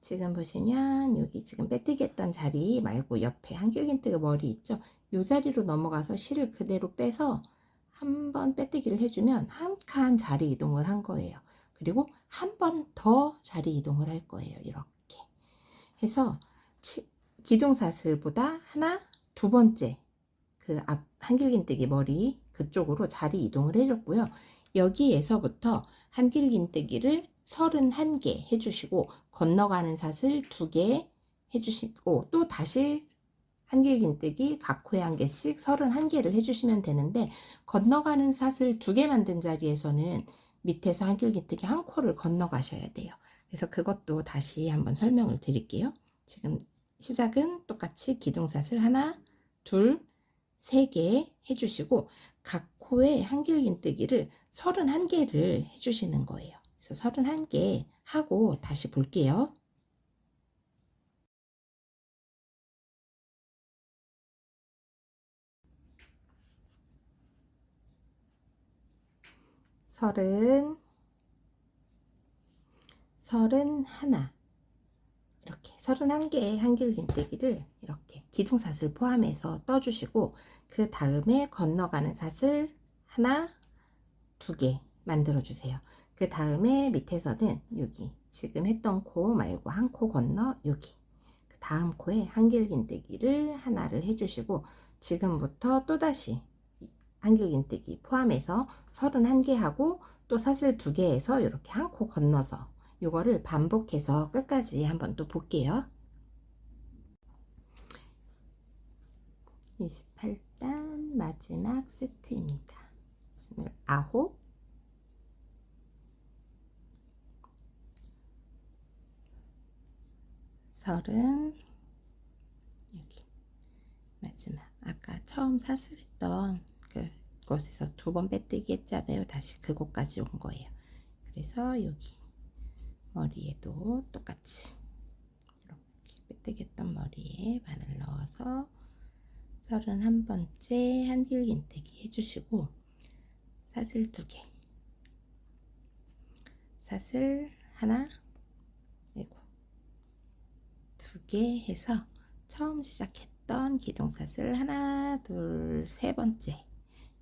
지금 보시면 여기 지금 빼뜨기 했던 자리 말고 옆에 한길긴뜨기 머리 있죠? 이 자리로 넘어가서 실을 그대로 빼서 한번 빼뜨기를 해주면 한 칸 자리 이동을 한 거예요. 그리고 한 번 더 자리 이동을 할 거예요. 이렇게 해서 기둥사슬보다 하나, 두 번째 그 앞 한길긴뜨기 머리 그쪽으로 자리 이동을 해줬고요. 여기에서부터 한길긴뜨기를 31개 해주시고 건너가는 사슬 2개 해주시고 또 다시 한길긴뜨기 각 코에 1개씩 31개를 해주시면 되는데 건너가는 사슬 2개 만든 자리에서는 밑에서 한길긴뜨기 1코를 건너가셔야 돼요. 그래서 그것도 다시 한번 설명을 드릴게요. 지금 시작은 똑같이 기둥사슬 하나, 둘, 3개 해주시고 각 코에 한길긴뜨기를 31개를 해주시는 거예요. 그래서 31개 하고 다시 볼게요. 서른하나 이렇게 31개의 한길긴뜨기를 이렇게 기둥사슬 포함해서 떠주시고 그 다음에 건너가는 사슬 하나, 2개 만들어 주세요. 그 다음에 밑에서는 여기 지금 했던 코 말고 한 코 건너 여기 그 다음 코에 한길긴뜨기를 하나를 해주시고 지금부터 또다시 한길긴뜨기 포함해서 31개 하고 또 사슬 2개 해서 이렇게 한 코 건너서 이거를 반복해서 끝까지 한번 또 볼게요. 28단 마지막 세트입니다. 29, 30, 여기 마지막 아까 처음 사슬했던 그곳에서 2번 빼뜨기 했잖아요. 다시 그곳까지 온 거예요. 그래서 여기 머리에도 똑같이 이렇게 빼뜨기 했던 머리에 바늘 넣어서 31번째 한길긴뜨기 해주시고 사슬 2개 사슬 하나 2개 해서 처음 시작했던 기둥사슬 하나 둘 세 번째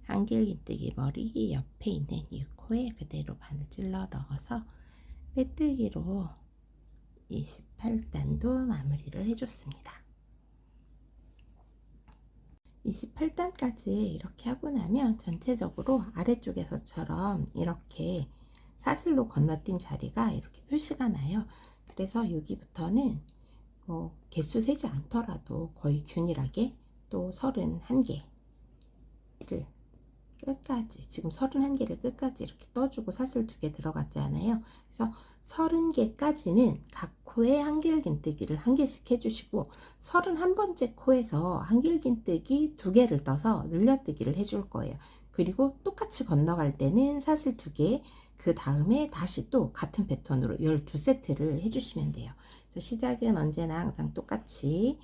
한길긴뜨기 머리 옆에 있는 이 코에 그대로 바늘 찔러 넣어서 빼뜨기로 28단도 마무리를 해줬습니다. 28단까지 이렇게 하고 나면 전체적으로 아래쪽에서처럼 이렇게 사슬로 건너뛴 자리가 이렇게 표시가 나요. 그래서 여기부터는 뭐 개수 세지 않더라도 거의 균일하게 또 31개를 끝까지 지금 31개를 끝까지 이렇게 떠주고 사슬 2개 들어갔잖아요. 그래서 30개까지는 각 코에 한길긴뜨기를 1개씩 해주시고 31번째 코에서 한길긴뜨기 2개를 떠서 늘려뜨기를 해줄 거예요. 그리고 똑같이 건너갈 때는 사슬 2개 그 다음에 다시 또 같은 패턴으로 12세트를 해주시면 돼요. 그래서 시작은 언제나 항상 똑같이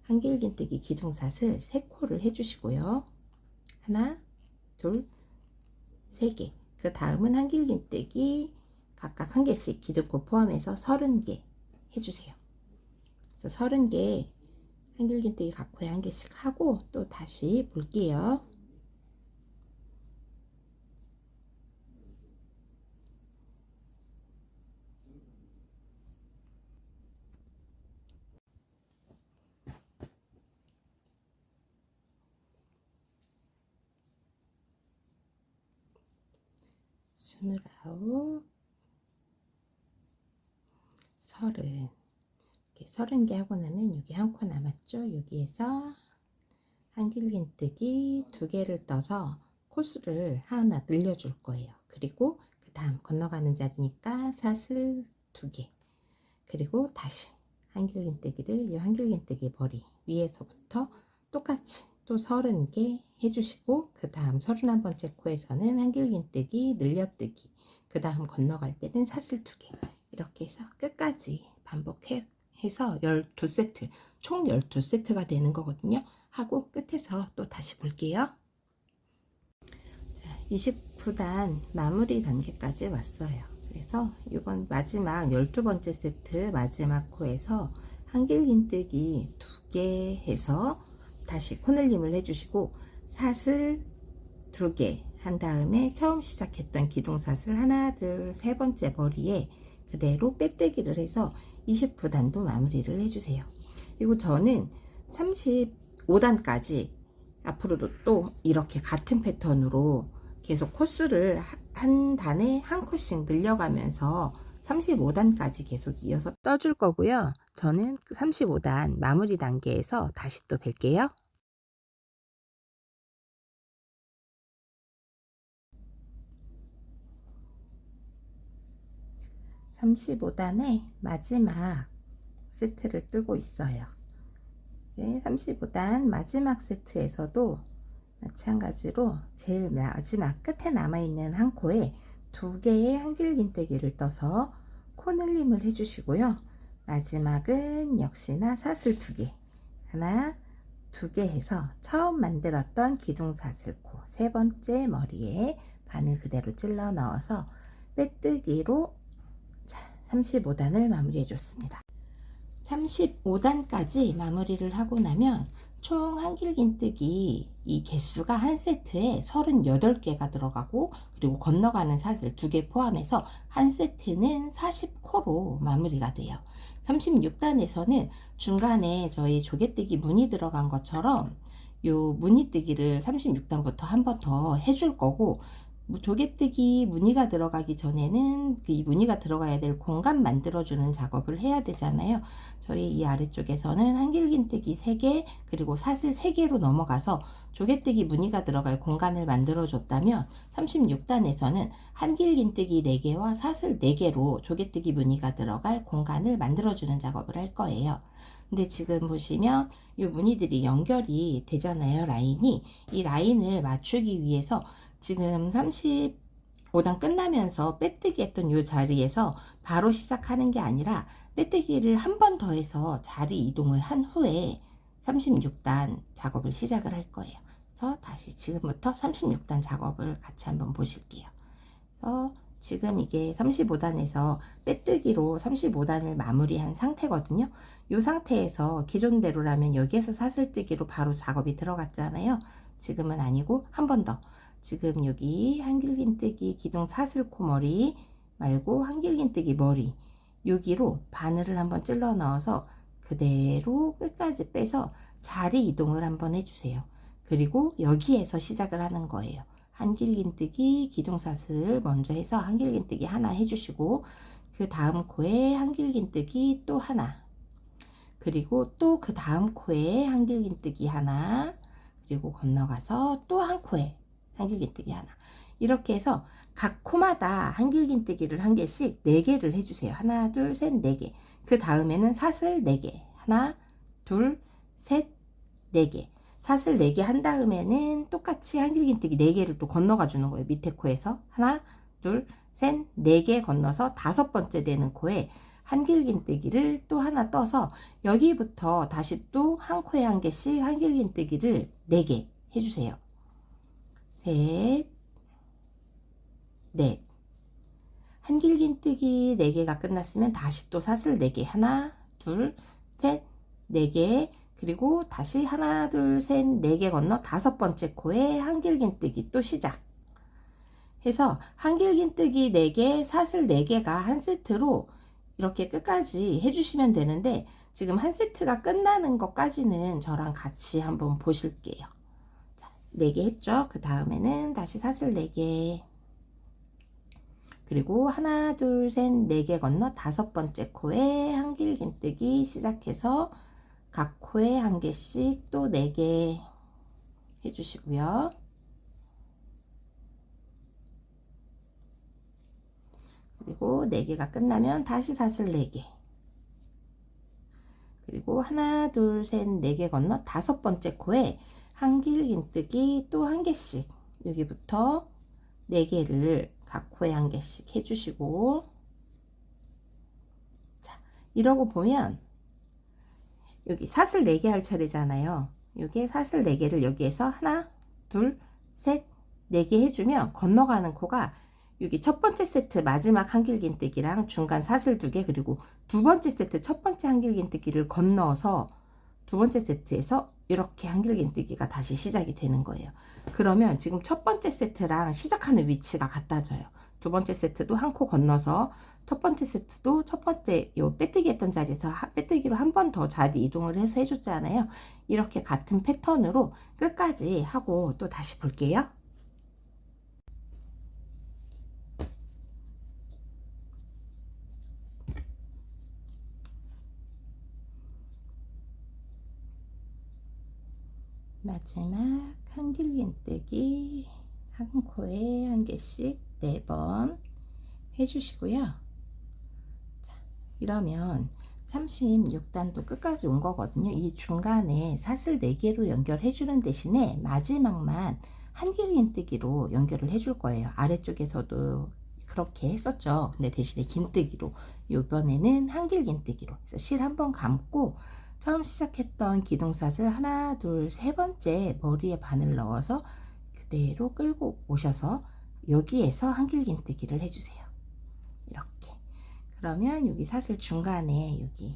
한길긴뜨기 기둥사슬 3코를 해주시고요. 하나 둘, 3개. 그 다음은 한길긴뜨기 각각 1개씩 기둥코 포함해서 30개 해주세요. 그래서 30개 한길긴뜨기 각 코에 1개씩 하고 또 다시 볼게요. 스물아홉, 30. 이렇게 30개 하고 나면 여기 한 코 남았죠? 여기에서 한길긴뜨기 2개를 떠서 코수를 하나 늘려줄 거예요. 그리고 그 다음 건너가는 자리니까 사슬 2개. 그리고 다시 한길긴뜨기를 이 한길긴뜨기 머리 위에서부터 똑같이 또 30개 해주시고 그 다음 31번째 코에서는 한길긴뜨기 늘려뜨기 그 다음 건너갈 때는 사슬 2개 이렇게 해서 끝까지 반복해서 12세트 총 12세트가 되는 거거든요. 하고 끝에서 또 다시 볼게요. 자, 29단 마무리 단계까지 왔어요. 그래서 이번 마지막 12번째 세트 마지막 코에서 한길긴뜨기 2개 해서 다시 코늘림을 해주시고 사슬 2개 한 다음에 처음 시작했던 기둥사슬 하나 둘 세 번째 머리에 그대로 빼뜨기를 해서 29단도 마무리를 해주세요. 그리고 저는 35단까지 앞으로도 또 이렇게 같은 패턴으로 계속 코스를 한 단에 한 코씩 늘려가면서 35단까지 계속 이어서 떠줄 거고요. 저는 35단 마무리 단계에서 다시 또 뵐게요. 35단의 마지막 세트를 뜨고 있어요. 이제 35단 마지막 세트에서도 마찬가지로 제일 마지막 끝에 남아있는 한 코에 2개의 한길긴뜨기를 떠서 코늘림을 해주시고요. 마지막은 역시나 사슬 2개 하나 2개 해서 처음 만들었던 기둥사슬코 세 번째 머리에 바늘 그대로 찔러 넣어서 빼뜨기로 35단을 마무리해 줬습니다. 35단까지 마무리를 하고 나면 총 한길긴뜨기 이 개수가 한 세트에 38개가 들어가고 그리고 건너가는 사슬 2개 포함해서 한 세트는 40코로 마무리가 돼요. 36단에서는 중간에 저희 조개뜨기 무늬 들어간 것처럼 요 무늬뜨기를 36단부터 한 번 더 해줄 거고 조개뜨기 무늬가 들어가기 전에는 이 무늬가 들어가야 될 공간 만들어주는 작업을 해야 되잖아요. 저희 이 아래쪽에서는 한길긴뜨기 3개 그리고 사슬 3개로 넘어가서 조개뜨기 무늬가 들어갈 공간을 만들어 줬다면 36단에서는 한길긴뜨기 4개와 사슬 4개로 조개뜨기 무늬가 들어갈 공간을 만들어 주는 작업을 할 거예요. 근데 지금 보시면 이 무늬들이 연결이 되잖아요. 라인이. 이 라인을 맞추기 위해서 지금 35단 끝나면서 빼뜨기 했던 이 자리에서 바로 시작하는 게 아니라 빼뜨기를 한 번 더 해서 자리 이동을 한 후에 36단 작업을 시작을 할 거예요. 그래서 다시 지금부터 36단 작업을 같이 한번 보실게요. 그래서 지금 이게 35단에서 빼뜨기로 35단을 마무리한 상태거든요. 이 상태에서 기존대로라면 여기에서 사슬뜨기로 바로 작업이 들어갔잖아요. 지금은 아니고 한 번 더. 지금 여기 한길긴뜨기 기둥 사슬코 머리 말고 한길긴뜨기 머리 여기로 바늘을 한번 찔러 넣어서 그대로 끝까지 빼서 자리 이동을 한번 해주세요. 그리고 여기에서 시작을 하는 거예요. 한길긴뜨기 기둥사슬 먼저 해서 한길긴뜨기 하나 해주시고 그 다음 코에 한길긴뜨기 또 하나 그리고 또 그 다음 코에 한길긴뜨기 하나 그리고 건너가서 또 한 코에 한길긴뜨기 하나 이렇게 해서 각 코마다 한길긴뜨기를 한 개씩 4개를 해주세요. 하나 둘 셋 4개 그 다음에는 사슬 4개 하나 둘 셋 4개 사슬 4개 한 다음에는 똑같이 한길긴뜨기 4개를 또 건너가 주는 거예요. 밑에 코에서 하나 둘 셋 4개 건너서 5번째 되는 코에 한길긴뜨기를 또 하나 떠서 여기부터 다시 또 한 코에 한 개씩 한길긴뜨기를 4개 해주세요. 셋, 넷. 한길긴뜨기 4개가 끝났으면 다시 또 사슬 4개. 하나, 둘, 셋, 4개. 그리고 다시 하나, 둘, 셋, 4개 건너 5번째 코에 한길긴뜨기 또 시작. 해서 한길긴뜨기 4개, 사슬 4개가 한 세트로 이렇게 끝까지 해주시면 되는데 지금 한 세트가 끝나는 것까지는 저랑 같이 한번 보실게요. 4개 했죠. 그 다음에는 다시 사슬 4개 그리고 하나 둘 셋 4개 건너 5번째 코에 한길긴뜨기 시작해서 각 코에 한 개씩 또 4개 해주시고요. 그리고 4개가 끝나면 다시 사슬 4개 그리고 하나 둘 셋 4개 건너 5번째 코에 한길긴뜨기 또 한 개씩 여기부터 4개를 각 코에 한 개씩 해주시고 자 이러고 보면 여기 사슬 4개 할 차례잖아요. 여기 사슬 4개를 여기에서 하나 둘 셋 4개 해주면 건너가는 코가 여기 첫 번째 세트 마지막 한길긴뜨기랑 중간 사슬 2개, 그리고 두 번째 세트 첫 번째 한길긴뜨기를 건너서 두 번째 세트에서 이렇게 한길긴뜨기가 다시 시작이 되는 거예요. 그러면 지금 첫 번째 세트랑 시작하는 위치가 같아져요. 두 번째 세트도 한 코 건너서 첫 번째 세트도 첫 번째 요 빼뜨기 했던 자리에서 빼뜨기로 한 번 더 자리 이동을 해서 해줬잖아요. 이렇게 같은 패턴으로 끝까지 하고 또 다시 볼게요. 마지막 한길긴뜨기 한 코에 한 개씩 4번 해주시고요. 자, 이러면 36단도 끝까지 온 거거든요. 이 중간에 사슬 4개로 연결해 주는 대신에 마지막만 한길긴뜨기로 연결을 해줄 거예요. 아래쪽에서도 그렇게 했었죠. 근데 대신에 긴뜨기로, 이번에는 한길긴뜨기로. 그래서 실 한번 감고 처음 시작했던 기둥사슬 하나, 둘, 세 번째 머리에 바늘 넣어서 그대로 끌고 오셔서 여기에서 한길긴뜨기를 해주세요. 이렇게. 그러면 여기 사슬 중간에 여기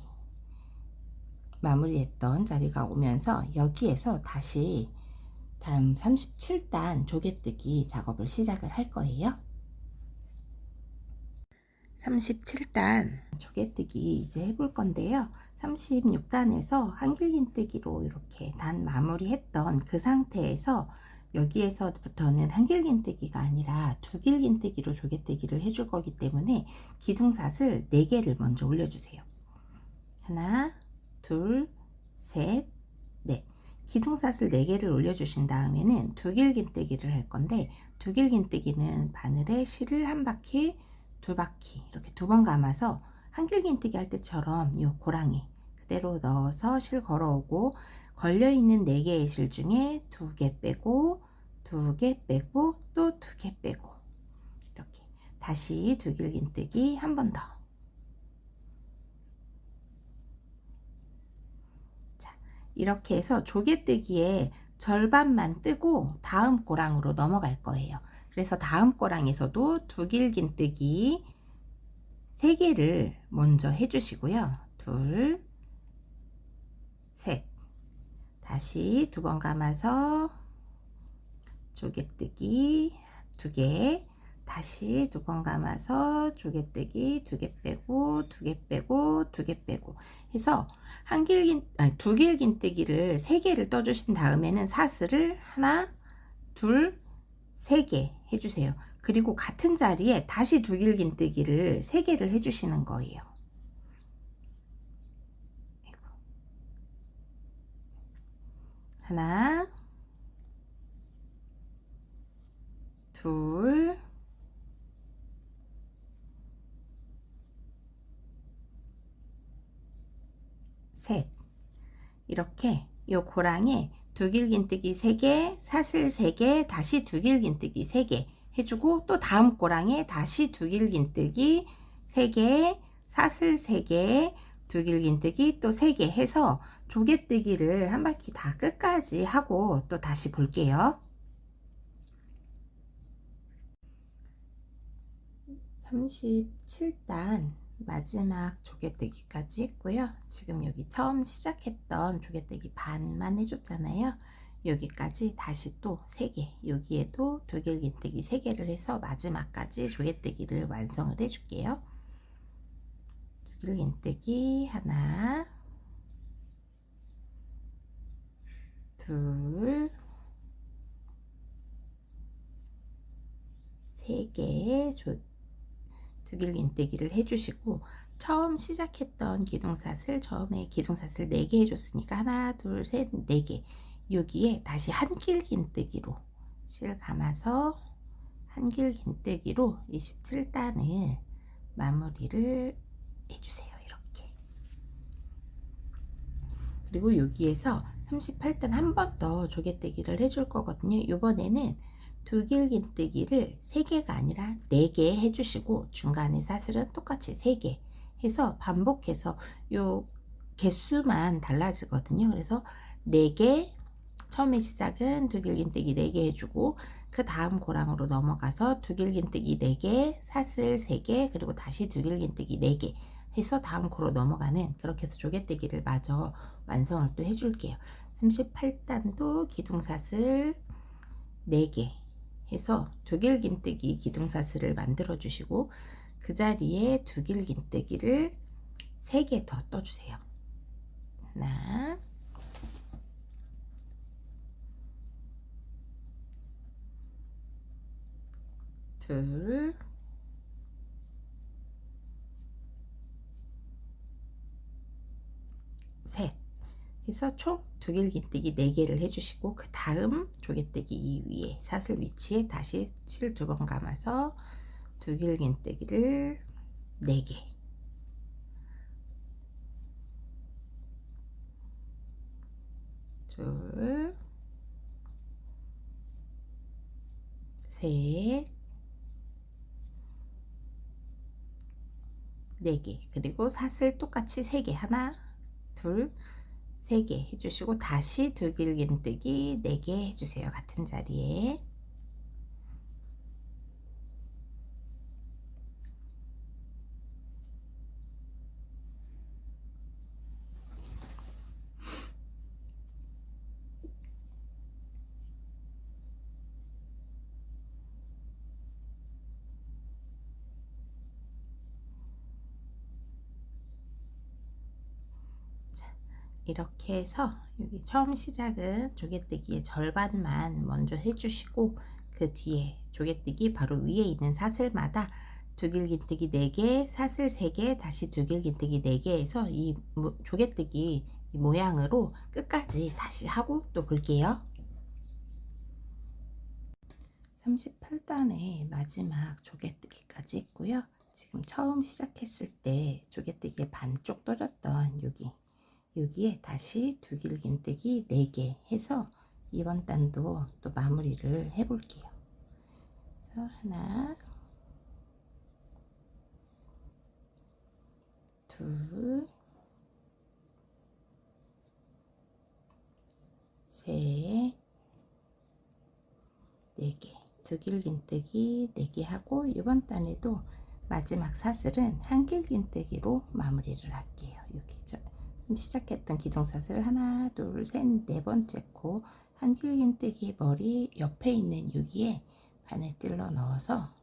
마무리했던 자리가 오면서 여기에서 다시 다음 37단 조개뜨기 작업을 시작을 할 거예요. 37단 조개뜨기 이제 해볼 건데요. 36단에서 한길긴뜨기로 이렇게 단 마무리했던 그 상태에서 여기에서부터는 한길긴뜨기가 아니라 두길긴뜨기로 조개뜨기를 해줄 거기 때문에 기둥사슬 4개를 먼저 올려주세요. 하나, 둘, 셋, 넷. 기둥사슬 4개를 올려주신 다음에는 두길긴뜨기를 할 건데, 두길긴뜨기는 바늘에 실을 한 바퀴, 2바퀴 이렇게 2번 감아서 한길긴뜨기 할 때처럼 이 고랑이 그대로 넣어서 실 걸어오고, 걸려있는 4개의 실 중에 2개 빼고 2개 빼고 또 2개 빼고, 이렇게 다시 두길긴뜨기 한 번 더. 자, 이렇게 해서 조개뜨기에 절반만 뜨고 다음 꼬랑으로 넘어갈 거예요. 그래서 다음 꼬랑에서도 두길긴뜨기 3개를 먼저 해주시고요. 둘, 셋. 다시 2번 감아서 조개뜨기 2개, 다시 2번 감아서 조개뜨기 2개 빼고 2개 빼고 2개 빼고 해서 두길긴뜨기를 3개를 떠주신 다음에는 사슬을 하나, 둘, 3개 해주세요. 그리고 같은 자리에 다시 두길긴뜨기를 3개를 해주시는 거예요. 하나, 둘, 셋. 이렇게 요 고랑에 두길긴뜨기 3개, 사슬 3개, 다시 두길긴뜨기 3개 해주고, 또 다음 고랑에 다시 두길긴뜨기 3개, 사슬 3개, 두길긴뜨기 또 3개 해서 조개뜨기를 한 바퀴 다 끝까지 하고 또 다시 볼게요. 37단 마지막 조개뜨기까지 했고요. 지금 여기 처음 시작했던 조개뜨기 반만 해줬잖아요. 여기까지 다시 또 3개, 여기에도 두길긴뜨기 3개를 해서 마지막까지 조개뜨기를 완성을 해줄게요. 두길긴뜨기 하나, 둘, 3개 두길긴뜨기를 해주시고, 처음 시작했던 기둥사슬, 처음에 기둥사슬 4개 해줬으니까 하나, 둘, 셋, 4개. 여기에 다시 한길긴뜨기로 실 감아서 한길긴뜨기로 27단을 마무리를 해주세요. 이렇게. 그리고 여기에서 38단 한 번 더 조개뜨기를 해줄 거거든요. 이번에는 두길긴뜨기를 3개가 아니라 4개 해주시고, 중간에 사슬은 똑같이 3개 해서 반복해서 요 개수만 달라지거든요. 그래서 4개, 처음에 시작은 두길긴뜨기 4개 해주고, 그 다음 고랑으로 넘어가서 두길긴뜨기 4개, 사슬 3개, 그리고 다시 두길긴뜨기 4개 해서 다음 코로 넘어가는, 그렇게 해서 조개뜨기를 마저 완성을 또 해줄게요. 38단도 기둥사슬 4개 해서 두길긴뜨기 기둥사슬을 만들어 주시고, 그 자리에 두길긴뜨기를 3개 더 떠주세요. 하나, 둘, 셋 해서 총 두길긴뜨기 4개를 해주시고, 그 다음 조개뜨기 이 위에 사슬 위치에 다시 실 2번 감아서 두길긴뜨기를 4개, 둘, 셋, 4개, 그리고 사슬 똑같이 3개, 하나, 둘, 3개 해주시고 다시 두길긴뜨기 4개 해주세요. 같은 자리에. 이렇게 해서 여기 처음 시작은 조개뜨기의 절반만 먼저 해주시고, 그 뒤에 조개뜨기 바로 위에 있는 사슬마다 두길긴뜨기 4개, 사슬 3개, 다시 두길긴뜨기 4개 해서 이 조개뜨기 모양으로 끝까지 다시 하고 또 볼게요. 38단의 마지막 조개뜨기까지 있고요. 지금 처음 시작했을 때 조개뜨기의 반쪽 떠졌던 여기에 다시 두길긴뜨기 4개 해서 이번 단도 또 마무리를 해 볼게요. 그래서 하나, 둘, 셋, 4개, 두길긴뜨기 4개 하고, 이번 단에도 마지막 사슬은 한길긴뜨기로 마무리를 할게요. 여기 시작했던 기둥사슬 하나, 둘, 셋, 4번째 코 한길긴뜨기 머리 옆에 있는 여기에 바늘 찔러 넣어서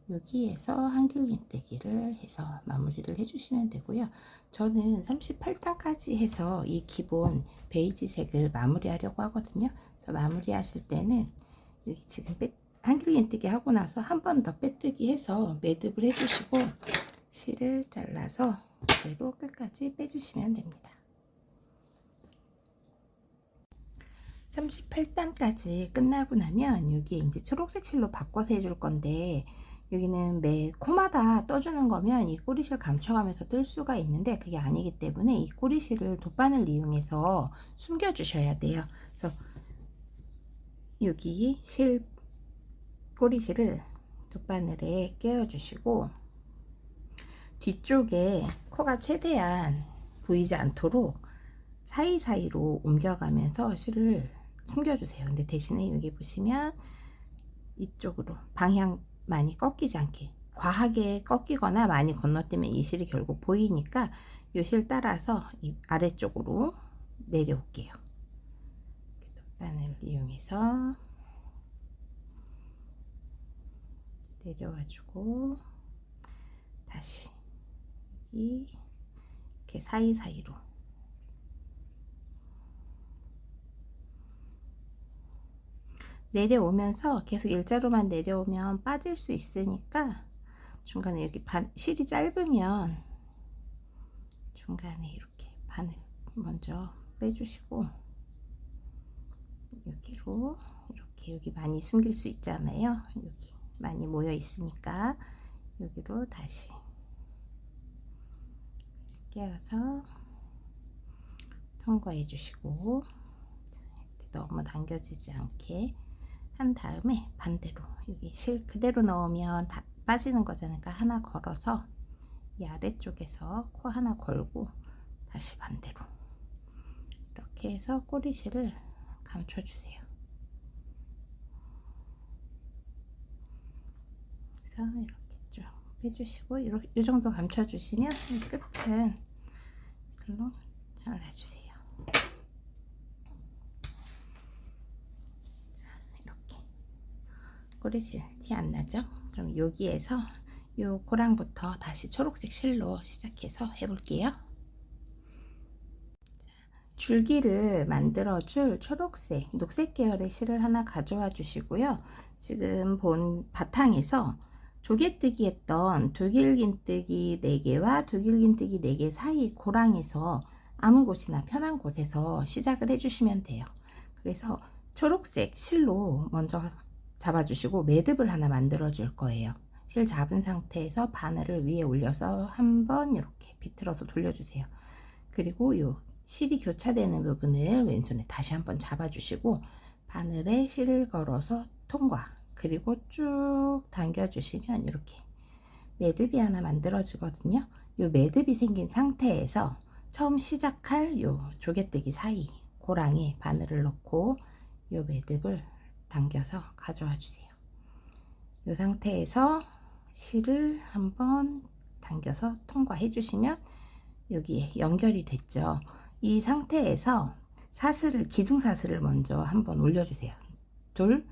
여기에서 한길긴뜨기를 해서 마무리를 해주시면 되고요. 저는 38단까지 해서 이 기본 베이지색을 마무리하려고 하거든요. 그래서 마무리 하실 때는 여기 지금 한길긴뜨기 하고 나서 한 번 더 빼뜨기 해서 매듭을 해주시고, 실을 잘라서 그대로 끝까지 빼주시면 됩니다. 38단까지 끝나고 나면 여기에 이제 초록색 실로 바꿔서 해줄 건데, 여기는 매 코마다 떠주는 거면 이 꼬리실 감춰가면서 뜰 수가 있는데 그게 아니기 때문에 이 꼬리실을 돗바늘 이용해서 숨겨 주셔야 돼요. 그래서 여기 꼬리실을 돗바늘에 끼워 주시고, 뒤쪽에 코가 최대한 보이지 않도록 사이사이로 옮겨가면서 실을 숨겨주세요. 근데 대신에 여기 보시면 이쪽으로 방향 많이 꺾이지 않게, 과하게 꺾이거나 많이 건너뛰면 이 실이 결국 보이니까 이 실 따라서 이 아래쪽으로 내려올게요. 돗바늘 이용해서 내려와주고, 다시 여기 이렇게 사이사이로 내려오면서 계속 일자로만 내려오면 빠질 수 있으니까 중간에 여기 실이 짧으면 중간에 이렇게 바늘 먼저 빼주시고, 여기로 이렇게 여기 많이 숨길 수 있잖아요. 여기 많이 모여 있으니까 여기로 다시 끼워서 통과해 주시고, 너무 당겨지지 않게 한 다음에 반대로 여기 실 그대로 넣으면 다 빠지는 거잖아요. 그러니까 하나 걸어서 이 아래쪽에서 코 하나 걸고 다시 반대로 이렇게 해서 꼬리실을 감춰주세요. 해서 이렇게 쭉 빼주시고 이 정도 감춰주시면 이 끝은 이걸로 잘라주세요. 자, 이렇게 꼬리실 티 안 나죠? 그럼 여기에서 요 고랑부터 다시 초록색 실로 시작해서 해볼게요. 줄기를 만들어줄 초록색, 녹색 계열의 실을 하나 가져와 주시고요. 지금 본 바탕에서 조개뜨기 했던 두길긴뜨기 4개와 두길긴뜨기 4개 사이 고랑에서 아무 곳이나 편한 곳에서 시작을 해주시면 돼요. 그래서 초록색 실로 먼저 잡아주시고 매듭을 하나 만들어 줄 거예요. 실 잡은 상태에서 바늘을 위에 올려서 한번 이렇게 비틀어서 돌려주세요. 그리고 요 실이 교차되는 부분을 왼손에 다시 한번 잡아주시고 바늘에 실을 걸어서 통과, 그리고 쭉 당겨주시면 이렇게 매듭이 하나 만들어지거든요. 이 매듭이 생긴 상태에서 처음 시작할 요 조개뜨기 사이 고랑에 바늘을 넣고 요 매듭을 당겨서 가져와 주세요. 이 상태에서 실을 한번 당겨서 통과해 주시면 여기에 연결이 됐죠. 이 상태에서 사슬을, 기둥사슬을 먼저 한번 올려주세요. 둘,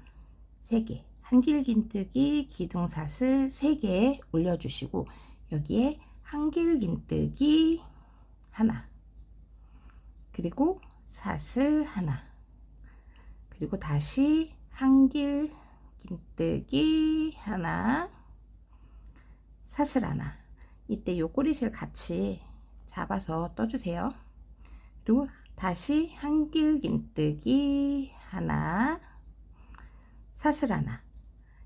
세 개, 한길긴뜨기 기둥사슬 3개 올려주시고 여기에 한길긴뜨기 하나, 그리고 사슬 하나, 그리고 다시 한길긴뜨기 하나, 사슬 하나. 이때 요 꼬리실 같이 잡아서 떠주세요. 그리고 다시 한길긴뜨기 하나, 사슬 하나.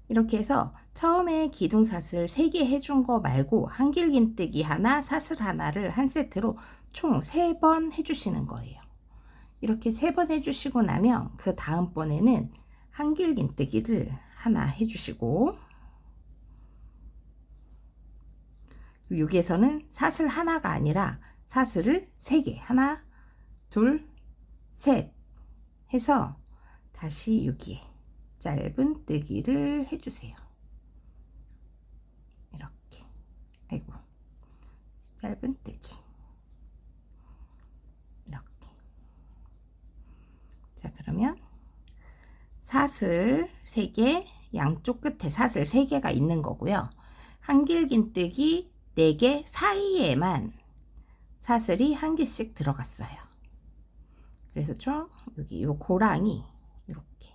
이렇게 해서 처음에 기둥사슬 3개 해준 거 말고 한길긴뜨기 하나, 사슬 하나를 한 세트로 총 3번 해주시는 거예요. 이렇게 3번 해주시고 나면 그 다음번에는 한길긴뜨기를 하나 해주시고, 여기에서는 사슬 하나가 아니라 사슬을 3개, 하나, 둘, 셋 해서 다시 여기에 짧은 뜨기를 해주세요. 이렇게, 아이고, 짧은 뜨기 이렇게. 자, 그러면 사슬 3개, 양쪽 끝에 사슬 3개가 있는 거고요. 한길긴뜨기 4개 사이에만 사슬이 1개씩 들어갔어요. 그래서 총 여기 요 고랑이 이렇게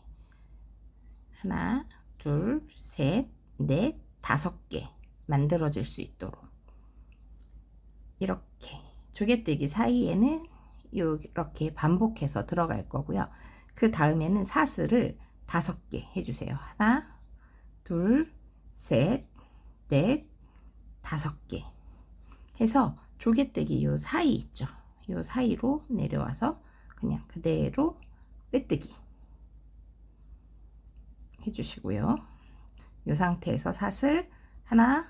하나, 둘, 셋, 넷, 5개 만들어질 수 있도록 이렇게 조개뜨기 사이에는 이렇게 반복해서 들어갈 거고요. 그 다음에는 사슬을 5개 해주세요. 하나, 둘, 셋, 넷, 5개 해서 조개뜨기 요 사이 있죠. 요 사이로 내려와서 그냥 그대로 빼뜨기 해주시고요. 이 상태에서 사슬 하나,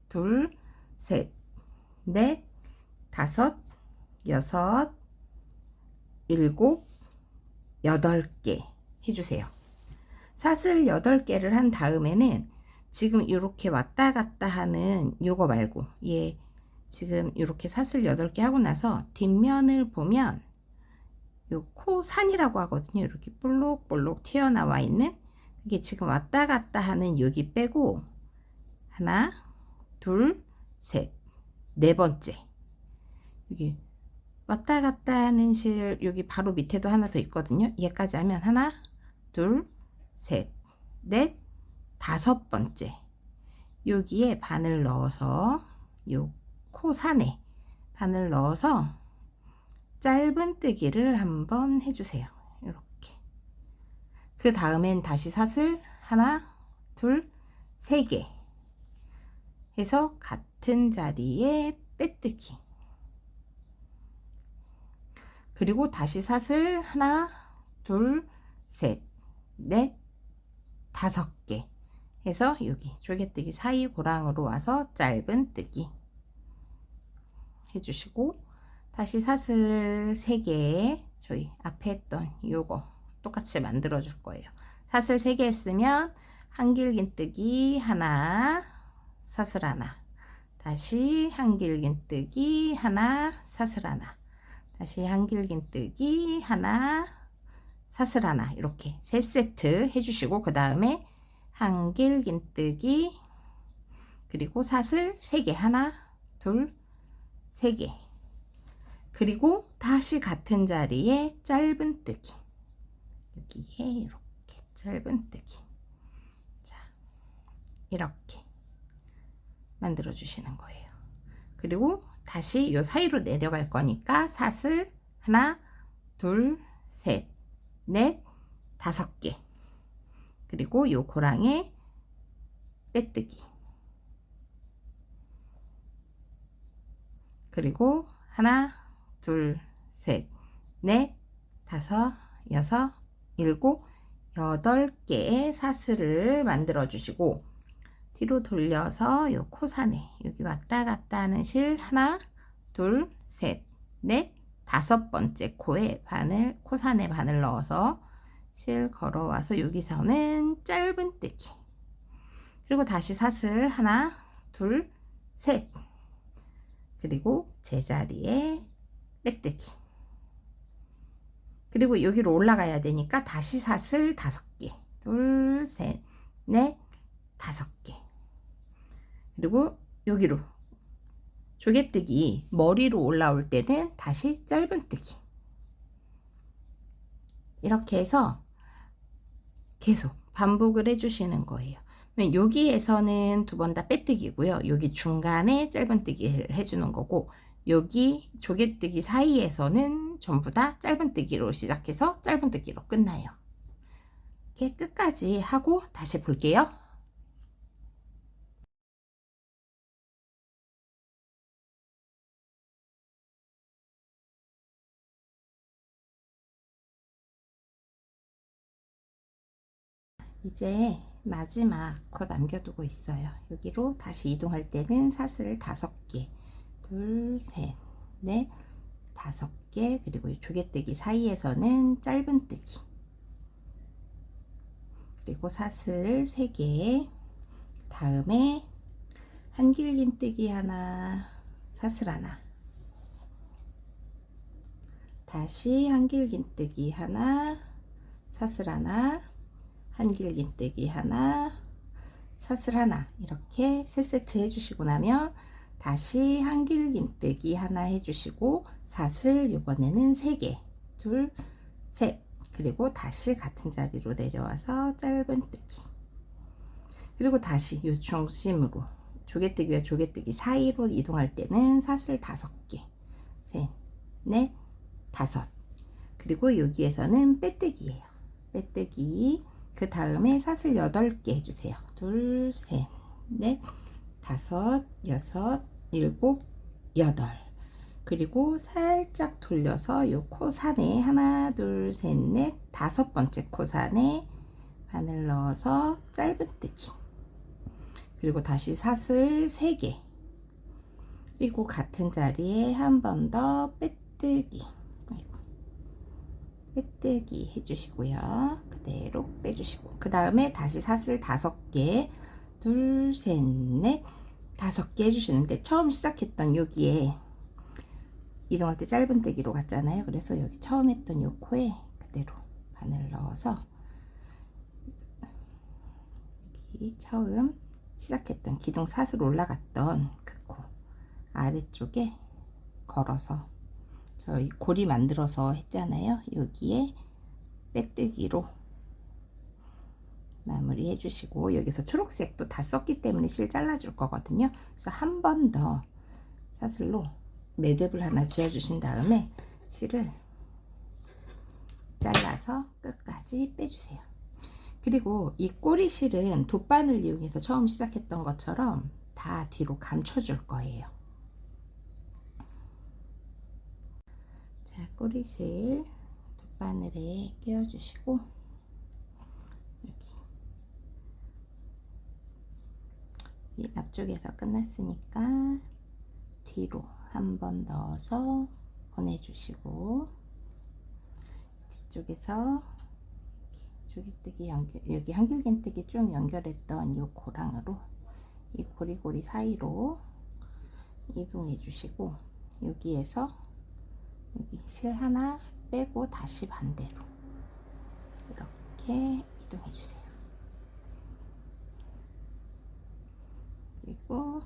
둘, 셋, 넷, 5, 6, 7, 8개 해주세요. 사슬 8개를 한 다음에는 지금 이렇게 왔다 갔다 하는 요거 말고 얘 지금 이렇게 사슬 8개 하고 나서 뒷면을 보면 요 코산이라고 하거든요. 이렇게 볼록볼록 튀어나와 있는, 이게 지금 왔다 갔다 하는 여기 빼고 하나, 둘, 셋, 4번째 여기 왔다 갔다 하는 실 여기 바로 밑에도 하나 더 있거든요. 얘까지 하면 하나, 둘, 셋, 넷, 5번째 여기에 바늘 넣어서 요 코산에 바늘 넣어서 짧은 뜨기를 한번 해주세요. 이렇게. 그 다음엔 다시 사슬 하나, 둘, 3개 해서 같은 자리에 빼뜨기, 그리고 다시 사슬 하나, 둘, 셋, 넷, 5개 해서 여기 조개뜨기 사이 고랑으로 와서 짧은 뜨기 해주시고, 다시 사슬 3개 저희 앞에 했던 요거 똑같이 만들어 줄 거예요. 사슬 3개 했으면 한길긴뜨기 하나, 사슬 하나, 다시 한길긴뜨기 하나, 사슬 하나, 다시 한길긴뜨기 하나, 사슬 하나, 이렇게 3세트 해주시고, 그 다음에 한길긴뜨기 그리고 사슬 3개, 하나 둘 3개, 그리고 다시 같은 자리에 짧은뜨기, 여기에 이렇게 짧은뜨기, 자 이렇게 만들어 주시는 거예요. 그리고 다시 요 사이로 내려갈 거니까 사슬 하나 둘 셋 넷 5개, 그리고 요 고랑에 빼뜨기, 그리고 하나 둘 셋 넷 5 6 7 8개의 사슬을 만들어 주시고, 뒤로 돌려서 요 코산에 여기 왔다 갔다 하는 실 하나 둘 셋 넷 5번째 코에 바늘, 코산에 바늘 넣어서 실 걸어와서 여기서는 짧은뜨기, 그리고 다시 사슬 하나 둘 셋, 그리고 제자리에 빼뜨기, 그리고 여기로 올라가야 되니까 다시 사슬 5개, 둘 셋 넷 5개, 그리고 여기로 조개뜨기 머리로 올라올 때는 다시 짧은뜨기, 이렇게 해서 계속 반복을 해주시는 거예요. 여기에서는 2번 다 빼뜨기고요, 여기 중간에 짧은뜨기를 해주는 거고, 여기 조개뜨기 사이에서는 전부 다 짧은뜨기로 시작해서 짧은뜨기로 끝나요. 이렇게 끝까지 하고 다시 볼게요. 이제 마지막 코 남겨두고 있어요. 여기로 다시 이동할 때는 사슬 5개, 둘, 셋, 넷, 5개, 그리고 조개뜨기 사이에서는 짧은뜨기, 그리고 사슬 3개, 다음에 한길긴뜨기 하나, 사슬 하나, 다시 한길긴뜨기 하나, 사슬 하나, 한길긴뜨기 하나, 사슬 하나, 이렇게 3세트 해주시고 나면 다시 한길긴뜨기 하나 해주시고 사슬 이번에는 3개, 둘, 셋, 그리고 다시 같은 자리로 내려와서 짧은뜨기, 그리고 다시 이 중심으로 조개뜨기와 조개뜨기 사이로 이동할 때는 사슬 5개, 셋, 넷, 5, 그리고 여기에서는 빼뜨기예요. 빼뜨기, 그 다음에 사슬 8개 해주세요. 둘, 셋, 넷, 5, 6, 7, 8, 그리고 살짝 돌려서 요 코산에 하나 둘 셋 넷 5번째 코산에 바늘 넣어서 짧은뜨기, 그리고 다시 사슬 3개, 그리고 같은 자리에 한 번 더 빼뜨기, 빼뜨기 해주시고요. 그대로 빼주시고, 그 다음에 다시 사슬 5개, 둘, 셋, 넷, 5개 해주시는데, 처음 시작했던 여기에 이동할 때 짧은뜨기로 갔잖아요. 그래서 여기 처음 했던 요 코에 그대로 바늘 넣어서 여기 처음 시작했던 기둥 사슬 올라갔던 그 코 아래쪽에 걸어서 저희 고리 만들어서 했잖아요. 여기에 빼뜨기로 마무리 해주시고, 여기서 초록색도 다 썼기 때문에 실 잘라줄 거거든요. 그래서 한 번 더 사슬로 매듭을 하나 지어 주신 다음에 실을 잘라서 끝까지 빼주세요. 그리고 이 꼬리 실은 돗바늘 이용해서 처음 시작했던 것처럼 다 뒤로 감춰줄 거예요. 자, 꼬리실 돗바늘에 끼워주시고, 여기 이 앞쪽에서 끝났으니까 뒤로 한 번 넣어서 보내주시고, 뒤쪽에서 조개뜨기 연결, 여기 한길긴뜨기 쭉 연결했던 요 고랑으로 이 고리고리 사이로 이동해 주시고, 여기에서 여기 실 하나 빼고 다시 반대로 이렇게 이동해 주세요. 그리고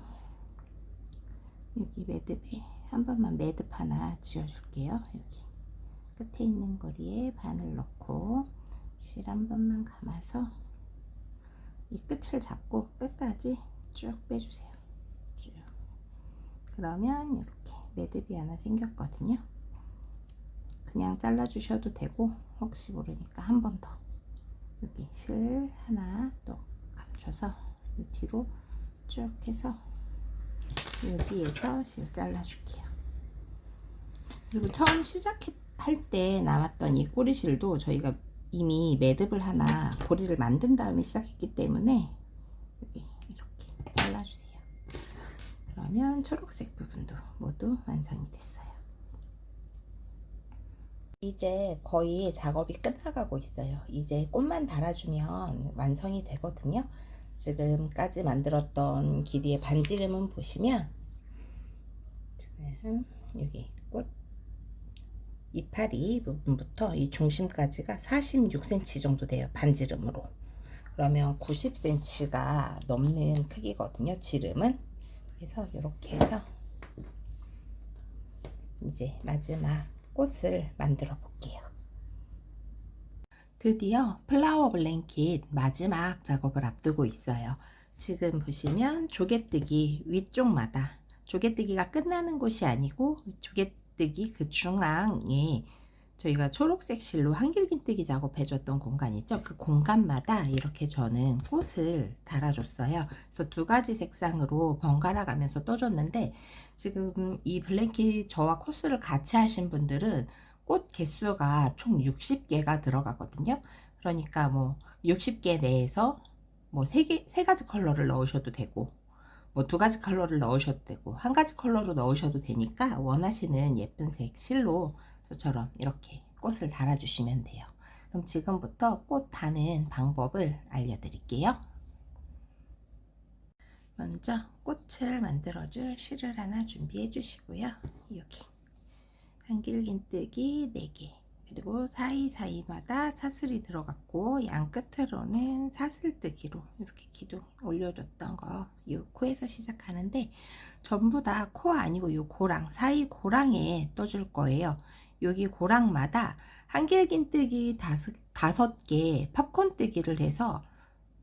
여기 매듭에 한 번만 매듭 하나 지어 줄게요. 여기 끝에 있는 거리에 바늘 넣고 실 한 번만 감아서 이 끝을 잡고 끝까지 쭉 빼주세요. 쭉. 그러면 이렇게 매듭이 하나 생겼거든요. 그냥 잘라 주셔도 되고, 혹시 모르니까 한 번 더 여기 실 하나 또 감춰서 이 뒤로 쭉 해서 여기에서 실 잘라 줄게요. 그리고 처음 시작할 때 남았던 이 꼬리실도 저희가 이미 매듭을 하나 고리를 만든 다음에 시작했기 때문에 여기 이렇게 잘라주세요. 그러면 초록색 부분도 모두 완성이 됐어요. 이제 거의 작업이 끝나가고 있어요. 이제 꽃만 달아주면 완성이 되거든요. 지금까지 만들었던 길이의 반지름은 보시면 지금 여기 꽃 이파리 부분부터 이 중심까지가 46cm 정도 돼요. 반지름으로. 그러면 90cm가 넘는 크기거든요. 지름은. 그래서 이렇게 해서 이제 마지막 꽃을 만들어 볼게요. 드디어 플라워 블랭킷 마지막 작업을 앞두고 있어요. 지금 보시면 조개뜨기 위쪽마다, 조개뜨기가 끝나는 곳이 아니고 조개뜨기 그 중앙에 저희가 초록색 실로 한길긴뜨기 작업해줬던 공간 있죠? 그 공간마다 이렇게 저는 꽃을 달아줬어요. 그래서 두 가지 색상으로 번갈아 가면서 떠줬는데, 지금 이 블랭킷 저와 코스를 같이 하신 분들은 꽃 개수가 총 60개가 들어가거든요. 그러니까 뭐 60개 내에서 뭐 세 가지 컬러를 넣으셔도 되고, 뭐 두 가지 컬러를 넣으셔도 되고, 한 가지 컬러로 넣으셔도 되니까 원하시는 예쁜 색 실로 저처럼 이렇게 꽃을 달아주시면 돼요. 그럼 지금부터 꽃 다는 방법을 알려드릴게요. 먼저 꽃을 만들어줄 실을 하나 준비해 주시고요. 여기 한길긴뜨기 4개, 그리고 사이사이마다 사슬이 들어갔고 양 끝으로는 사슬뜨기로 이렇게 기둥 올려줬던 거, 이 코에서 시작하는데 전부 다 코 아니고 이 고랑, 사이 고랑에 떠줄 거예요. 여기 고랑마다 한길긴뜨기 5개 팝콘뜨기를 해서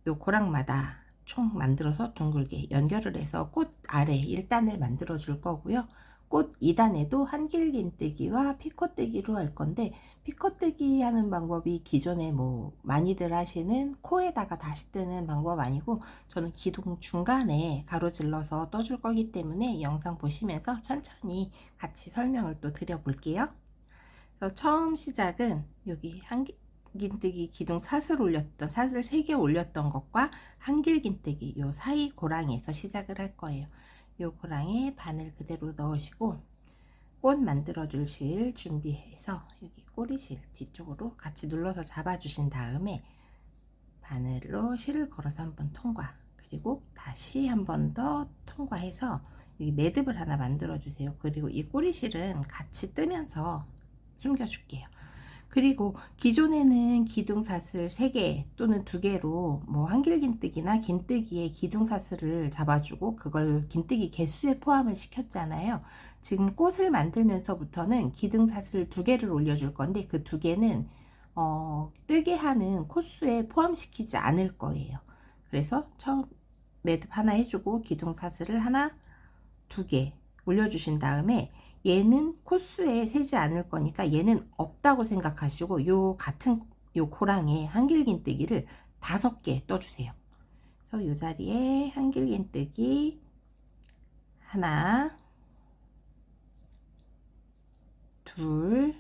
이 고랑마다 총 만들어서 둥글게 연결을 해서 꽃 아래 1단을 만들어 줄 거고요. 꽃 2단에도 한길긴뜨기와 피코뜨기로 할 건데, 피코뜨기 하는 방법이 기존에 뭐 많이들 하시는 코에다가 다시 뜨는 방법 아니고, 저는 기둥 중간에 가로질러서 떠줄 거기 때문에 영상 보시면서 천천히 같이 설명을 또 드려 볼게요. 그래서 처음 시작은 여기 한길긴뜨기 기둥 사슬 올렸던, 사슬 3개 올렸던 것과 한길긴뜨기 요 사이 고랑에서 시작을 할 거예요. 요 고랑에 바늘 그대로 넣으시고 꽃 만들어 줄 실 준비해서 여기 꼬리실 뒤쪽으로 같이 눌러서 잡아 주신 다음에 바늘로 실을 걸어서 한번 통과, 그리고 다시 한 번 더 통과해서 여기 매듭을 하나 만들어 주세요. 그리고 이 꼬리실은 같이 뜨면서 숨겨 줄게요. 그리고 기존에는 기둥사슬 3개 또는 2개로 뭐 한길긴뜨기나 긴뜨기에 기둥사슬을 잡아주고 그걸 긴뜨기 개수에 포함을 시켰잖아요. 지금 꽃을 만들면서부터는 기둥사슬 2개를 올려줄 건데 그 2개는 뜨게 하는 코수에 포함시키지 않을 거예요. 그래서 처음 매듭 하나 해주고 기둥사슬을 하나, 2개 올려주신 다음에 얘는 코수에 세지 않을 거니까 얘는 없다고 생각하시고 요 같은 요 고랑에 한길긴뜨기를 5개 떠주세요. 그래서 요 자리에 한길긴뜨기 하나, 둘,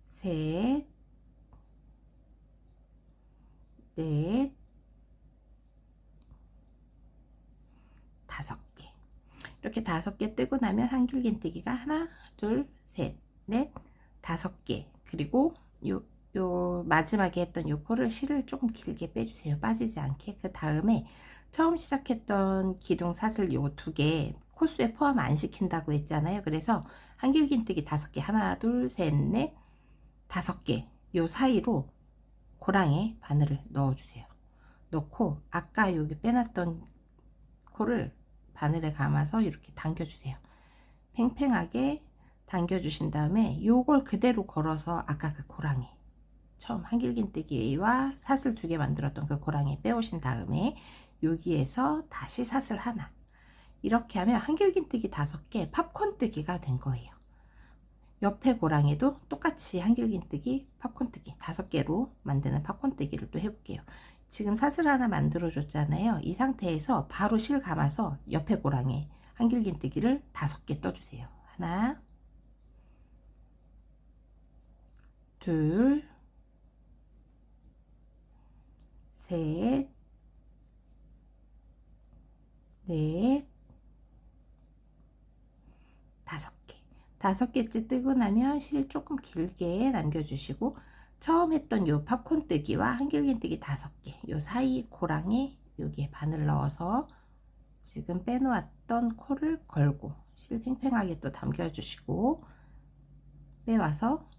셋, 넷, 5개. 이렇게 5개 뜨고 나면 한길긴뜨기가 하나, 둘, 셋, 넷, 5개. 그리고 요 마지막에 했던 요 코를 실을 조금 길게 빼주세요. 빠지지 않게. 그 다음에 처음 시작했던 기둥 사슬 요 2개 코수에 포함 안 시킨다고 했잖아요. 그래서 한길긴뜨기 5개, 하나 둘 셋 넷 5개 요 사이로 고랑에 바늘을 넣어주세요. 넣고 아까 여기 빼놨던 코를 바늘에 감아서 이렇게 당겨주세요. 팽팽하게 당겨주신 다음에 요걸 그대로 걸어서 아까 그 고랑에 처음 한길긴뜨기와 사슬 2개 만들었던 그 고랑에 빼오신 다음에 여기에서 다시 사슬 하나, 이렇게 하면 한길긴뜨기 5개 팝콘뜨기가 된 거예요. 옆에 고랑에도 똑같이 한길긴뜨기 팝콘뜨기 5개로 만드는 팝콘뜨기를 또 해볼게요. 지금 사슬 하나 만들어 줬잖아요. 이 상태에서 바로 실 감아서 옆에 고랑에 한길긴뜨기를 5개 떠주세요. 하나, 둘, 셋, 넷, 5개. 5개째 뜨고 나면 실 조금 길게 남겨주시고 처음 했던 요 팝콘 뜨기와 한길긴뜨기 5개 요 사이 고랑에 여기에 바늘 넣어서 지금 빼놓았던 코를 걸고 실 팽팽하게 또 당겨주시고 빼와서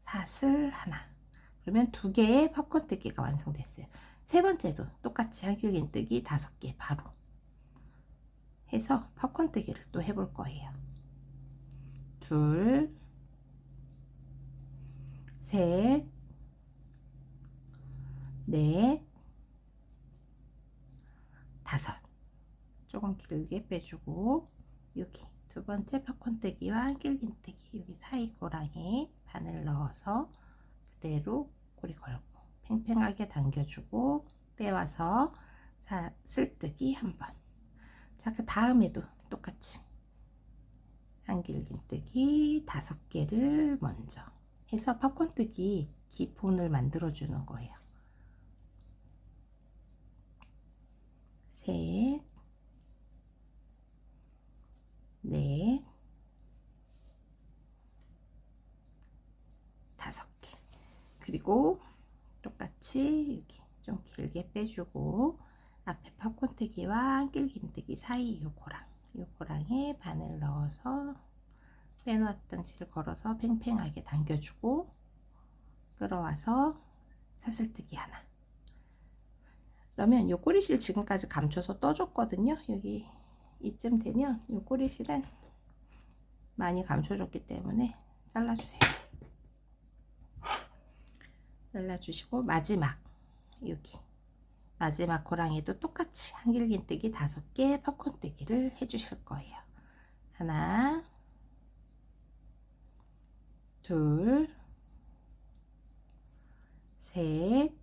사슬 하나, 그러면 2개의 팝콘 뜨기가 완성됐어요. 세 번째도 똑같이 한길긴뜨기 5개 바로 해서 팝콘 뜨기를 또 해볼 거예요. 둘, 셋, 넷, 5. 조금 길게 빼주고 여기 2번째 팝콘뜨기와 한길긴뜨기 여기 사이 고랑에 바늘 넣어서 그대로 꼬리 걸고 팽팽하게 당겨주고 빼와서 사슬뜨기 한번. 자, 그 다음에도 똑같이 한길긴뜨기 5개를 먼저 해서 팝콘뜨기 기본을 만들어 주는 거예요. 셋, 넷, 5개. 그리고 똑같이 여기 좀 길게 빼주고 앞에 팝콘뜨기와 한길긴뜨기 사이 요 고랑에 바늘 넣어서 빼놓았던 실 걸어서 팽팽하게 당겨주고 끌어와서 사슬뜨기 하나. 그러면 요 꼬리실 지금까지 감춰서 떠줬거든요. 여기 이쯤 되면 요 꼬리실은 많이 감춰줬기 때문에 잘라주세요. 잘라주시고 마지막 여기 마지막 고랑이도 똑같이 한길긴뜨기 5개 팝콘뜨기를 해주실 거예요. 하나, 둘, 셋,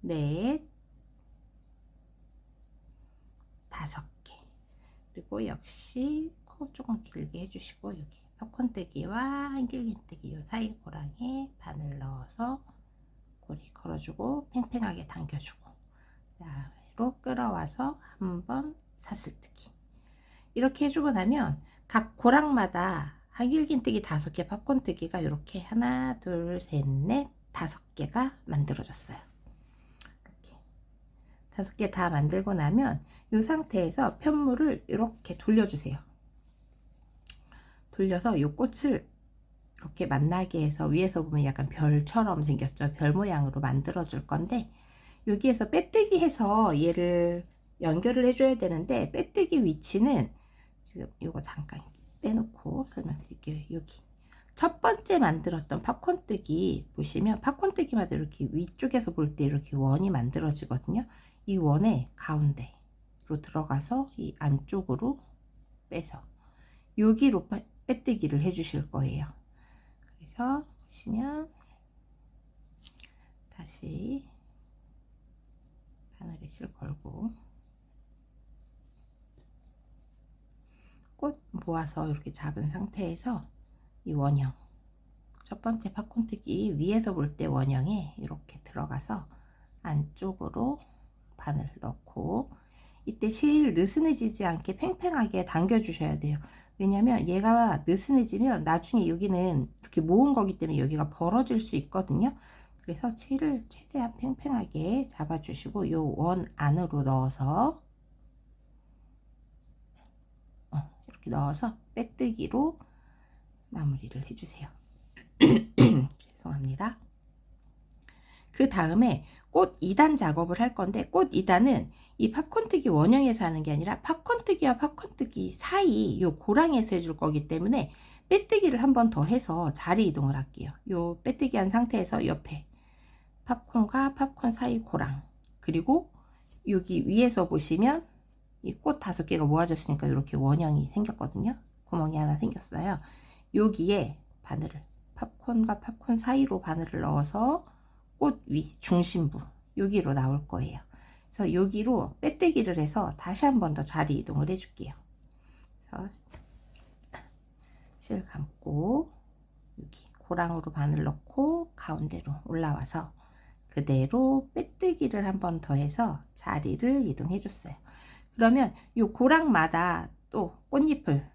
넷, 5개. 그리고 역시 코 조금 길게 해주시고 여기 팝콘뜨기와 한길긴뜨기 요 사이 고랑에 바늘 넣어서 꼬리 걸어주고 팽팽하게 당겨주고 그다음으로 끌어와서 한번 사슬뜨기. 이렇게 해주고 나면 각 고랑마다 한길긴뜨기 5개 팝콘뜨기가 이렇게 하나 둘 셋 넷 5개가 만들어졌어요. 이렇게 5개 다 만들고 나면 이 상태에서 편물을 이렇게 돌려주세요. 돌려서 이 꽃을 이렇게 만나게 해서 위에서 보면 약간 별처럼 생겼죠. 별 모양으로 만들어 줄 건데 여기에서 빼뜨기 해서 얘를 연결을 해줘야 되는데 빼뜨기 위치는 지금 이거 잠깐 빼놓고 설명드릴게요. 여기 첫 번째 만들었던 팝콘뜨기 보시면 팝콘뜨기마다 이렇게 위쪽에서 볼 때 이렇게 원이 만들어지거든요. 이 원의 가운데로 들어가서 이 안쪽으로 빼서 여기로 빼뜨기를 해주실 거예요. 그래서 보시면 다시 바늘에 실 걸고 꽃 모아서 이렇게 잡은 상태에서 이 원형 첫 번째 팝콘뜨기 위에서 볼 때 원형에 이렇게 들어가서 안쪽으로 바늘 넣고 이때 실 느슨해지지 않게 팽팽하게 당겨 주셔야 돼요. 왜냐면 얘가 느슨해지면 나중에 여기는 이렇게 모은 거기 때문에 여기가 벌어질 수 있거든요. 그래서 실을 최대한 팽팽하게 잡아 주시고 요 원 안으로 넣어서 이렇게 넣어서 빼뜨기로 마무리를 해주세요. 죄송합니다. 그 다음에 꽃 2단 작업을 할 건데, 꽃 2단은 이 팝콘뜨기 원형에서 하는 게 아니라 팝콘뜨기와 팝콘뜨기 사이 요 고랑에서 해줄 거기 때문에 빼뜨기를 한 번 더 해서 자리 이동을 할게요. 요 빼뜨기 한 상태에서 옆에 팝콘과 팝콘 사이 고랑, 그리고 여기 위에서 보시면 이 꽃 5개가 모아졌으니까 이렇게 원형이 생겼거든요. 구멍이 하나 생겼어요. 여기에 바늘을, 팝콘과 팝콘 사이로 바늘을 넣어서 꽃 위 중심부 여기로 나올 거예요. 그래서 여기로 빼뜨기를 해서 다시 한 번 더 자리 이동을 해 줄게요. 그래서 실 감고 여기 고랑으로 바늘 넣고 가운데로 올라와서 그대로 빼뜨기를 한 번 더 해서 자리를 이동해 줬어요. 그러면 이 고랑마다 또 꽃잎을,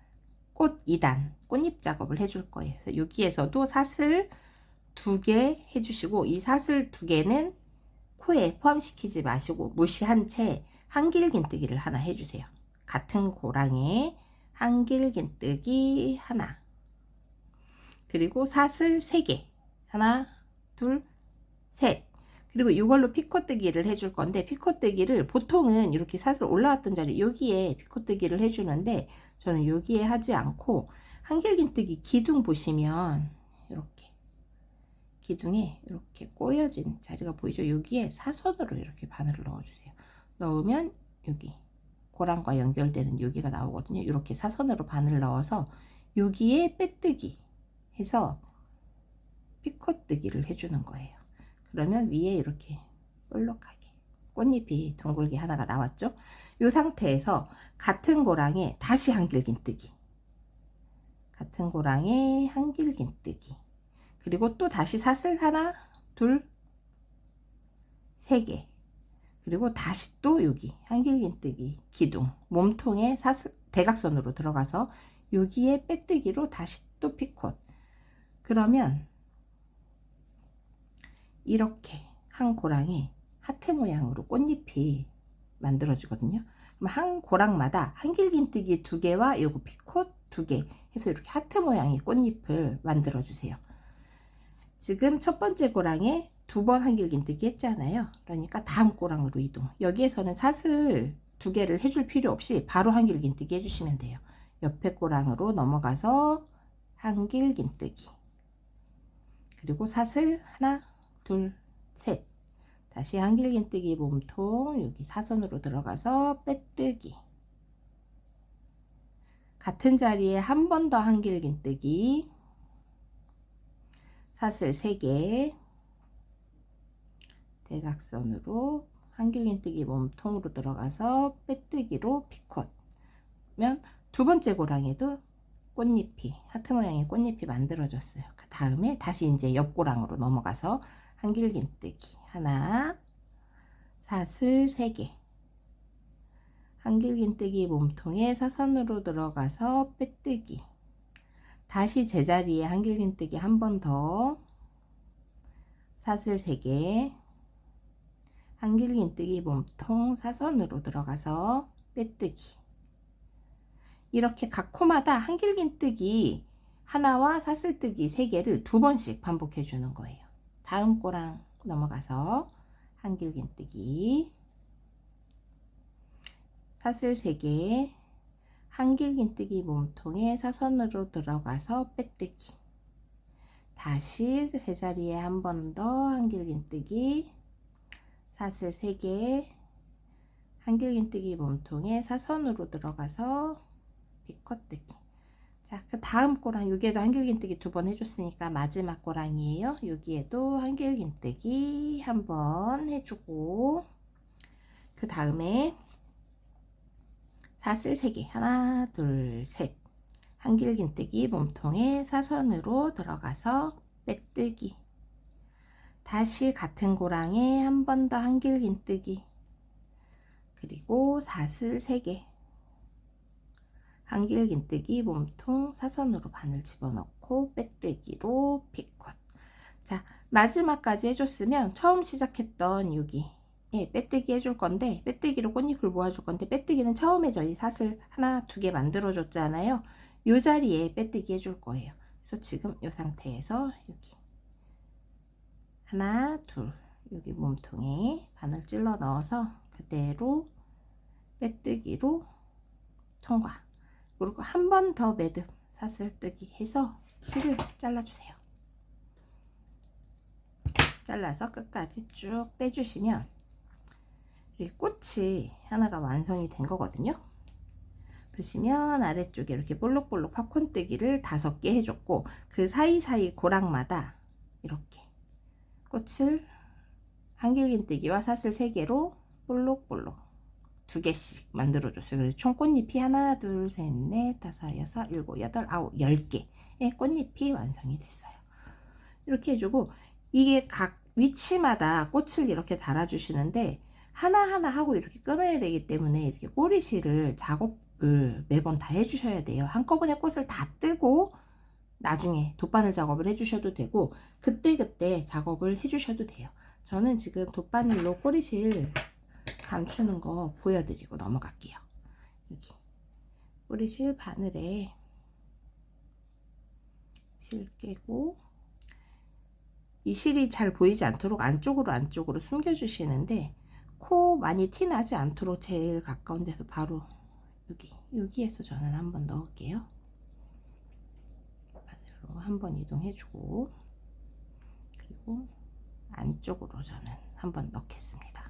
꽃 2단 꽃잎 작업을 해줄 거예요. 그래서 여기에서도 사슬 2개 해주시고, 이 사슬 2개는 코에 포함시키지 마시고 무시한 채 한길긴뜨기를 하나 해주세요. 같은 고랑에 한길긴뜨기 하나, 그리고 사슬 3개, 하나, 둘, 셋. 그리고 이걸로 피코뜨기를 해줄 건데, 피코뜨기를 보통은 이렇게 사슬 올라왔던 자리 여기에 피코뜨기를 해주는데, 저는 여기에 하지 않고 한길긴뜨기 기둥 보시면 이렇게 기둥에 이렇게 꼬여진 자리가 보이죠? 여기에 사선으로 이렇게 바늘을 넣어주세요. 넣으면 여기 고랑과 연결되는 여기가 나오거든요. 이렇게 사선으로 바늘을 넣어서 여기에 빼뜨기 해서 피코뜨기를 해주는 거예요. 그러면 위에 이렇게 볼록하게 꽃잎이 둥글게 하나가 나왔죠. 이 상태에서 같은 고랑에 다시 한길긴뜨기, 같은 고랑에 한길긴뜨기, 그리고 또 다시 사슬 하나, 둘, 3개, 그리고 다시 또 여기 한길긴뜨기 기둥 몸통에 사슬 대각선으로 들어가서 여기에 빼뜨기로 다시 또 피콧. 그러면 이렇게 한 고랑에 하트 모양으로 꽃잎이 만들어지거든요. 그럼 한 고랑마다 한길긴뜨기 2개와 요거 피콧 2개 해서 이렇게 하트 모양의 꽃잎을 만들어 주세요. 지금 첫 번째 고랑에 2번 한길긴뜨기 했잖아요. 그러니까 다음 고랑으로 이동. 여기에서는 사슬 2개를 해줄 필요 없이 바로 한길긴뜨기 해주시면 돼요. 옆에 고랑으로 넘어가서 한길긴뜨기, 그리고 사슬 하나, 둘, 셋, 다시 한길긴뜨기 몸통 여기 사선으로 들어가서 빼뜨기, 같은 자리에 한 번 더 한길긴뜨기, 사슬 3개, 대각선으로 한길긴뜨기 몸통으로 들어가서 빼뜨기로 피콧. 그러면 두 번째 고랑에도 꽃잎이 하트 모양의 꽃잎이 만들어졌어요. 그 다음에 다시 이제 옆 고랑으로 넘어가서 한길긴뜨기 하나, 사슬 3개, 한길긴뜨기 몸통에 사선으로 들어가서 빼뜨기, 다시 제자리에 한길긴뜨기 한 번 더, 사슬 3개, 한길긴뜨기 몸통 사선으로 들어가서 빼뜨기. 이렇게 각 코마다 한길긴뜨기 하나와 사슬뜨기 3개를 2번씩 반복해 주는 거예요. 다음 고랑 넘어가서 한길긴뜨기, 사슬 3개, 한길긴뜨기 몸통에 사선으로 들어가서 빼뜨기, 다시 제자리에 한 번 더 한길긴뜨기, 사슬 3개, 한길긴뜨기 몸통에 사선으로 들어가서 피콧뜨기. 자, 그 다음 고랑, 여기에도 한길긴뜨기 2번 해줬으니까 마지막 고랑이에요. 여기에도 한길긴뜨기 한 번 해주고, 그 다음에 사슬 3개, 하나, 둘, 셋, 한길긴뜨기 몸통에 사선으로 들어가서 빼뜨기, 다시 같은 고랑에 한 번 더 한길긴뜨기, 그리고 사슬 3개, 한길긴뜨기 몸통 사선으로 바늘 집어넣고 빼뜨기로 피컷. 자, 마지막까지 해줬으면 처음 시작했던 여기 빼뜨기 해줄 건데, 빼뜨기로 꽃잎을 모아줄 건데, 빼뜨기는 처음에 저희 사슬 하나, 2개 만들어 줬잖아요. 이 자리에 빼뜨기 해줄 거예요. 그래서 지금 이 상태에서 여기 하나, 둘, 여기 몸통에 바늘 찔러 넣어서 그대로 빼뜨기로 통과. 그리고 한 번 더 매듭 사슬 뜨기 해서 실을 잘라주세요. 잘라서 끝까지 쭉 빼주시면 이 꽃이 하나가 완성이 된 거거든요. 보시면 아래쪽에 이렇게 볼록볼록 팝콘뜨기를 5개 해줬고, 그 사이사이 고랑마다 이렇게 꽃을 한길긴뜨기와 사슬 3개로 볼록볼록 2개씩 만들어줬어요. 그래서 총 꽃잎이 하나, 둘, 셋, 넷, 다섯, 여섯, 일곱, 여덟, 아홉, 10개의 꽃잎이 완성이 됐어요. 이렇게 해주고, 이게 각 위치마다 꽃을 이렇게 달아주시는데 하나하나 하고 이렇게 끊어야 되기 때문에 이렇게 꼬리실을 작업을 매번 다 해주셔야 돼요. 한꺼번에 꽃을 다 뜨고 나중에 돗바늘 작업을 해주셔도 되고, 그때그때 작업을 해주셔도 돼요. 저는 지금 돗바늘로 꼬리실 감추는 거 보여드리고 넘어갈게요. 여기 꼬리실 바늘에 실 깨고, 이 실이 잘 보이지 않도록 안쪽으로 숨겨 주시는데, 코 많이 티 나지 않도록 제일 가까운 데서 바로 여기에서 저는 한번 넣을게요. 바늘로 한번 이동해 주고, 그리고 안쪽으로 저는 한번 넣겠습니다.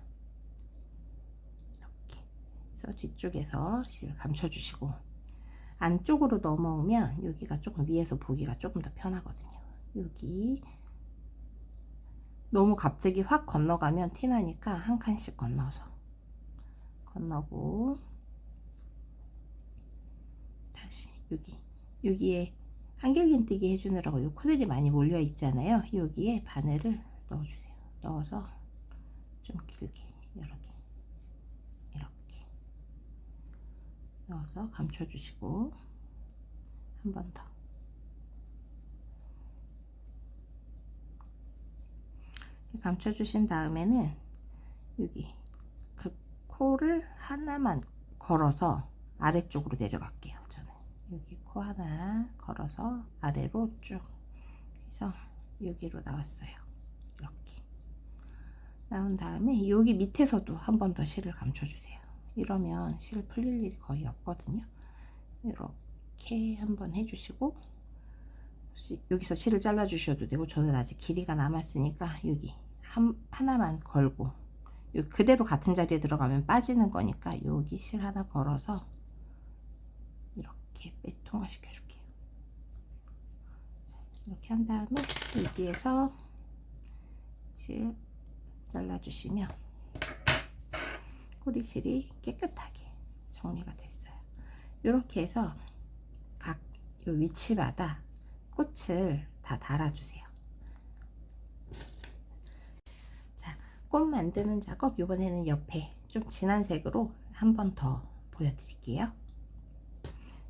그래서 뒤쪽에서 실 감춰주시고, 안쪽으로 넘어오면 여기가 조금 위에서 보기가 조금 더 편하거든요. 여기 너무 갑자기 확 건너가면 티나니까 한 칸씩 건너서 건너고, 다시 여기에 한길긴뜨기 해주느라고 요 코들이 많이 몰려 있잖아요. 여기에 바늘을 넣어주세요. 넣어서 좀 길게 이렇게 넣어서 감춰주시고, 한 번 더. 감춰주신 다음에는 여기 그 코를 하나만 걸어서 아래쪽으로 내려갈게요. 저는 여기 코 하나 걸어서 아래로 쭉 해서 여기로 나왔어요. 이렇게 나온 다음에 여기 밑에서도 한 번 더 실을 감춰주세요. 이러면 실 풀릴 일이 거의 없거든요. 이렇게 한번 해주시고, 여기서 실을 잘라 주셔도 되고, 저는 아직 길이가 남았으니까 여기 하나만 걸고, 여기 그대로 같은 자리에 들어가면 빠지는 거니까 여기 실 하나 걸어서 이렇게 통과시켜 줄게요. 이렇게 한 다음에 여기에서 실 잘라 주시면 꼬리실이 깨끗하게 정리가 됐어요. 이렇게 해서 각 요 위치마다 꽃을 다 달아주세요. 자, 꽃 만드는 작업 이번에는 옆에 좀 진한 색으로 한 번 더 보여드릴게요.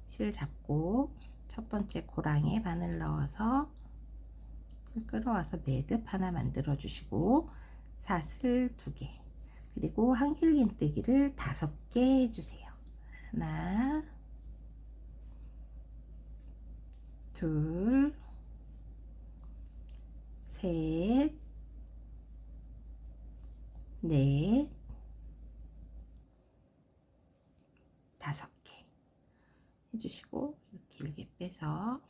실 잡고 첫 번째 고랑에 바늘 넣어서 끌어와서 매듭 하나 만들어 주시고, 사슬 2개, 그리고 한길긴뜨기를 5개 해주세요. 하나, 둘, 셋, 넷, 5개 해주시고, 길게 빼서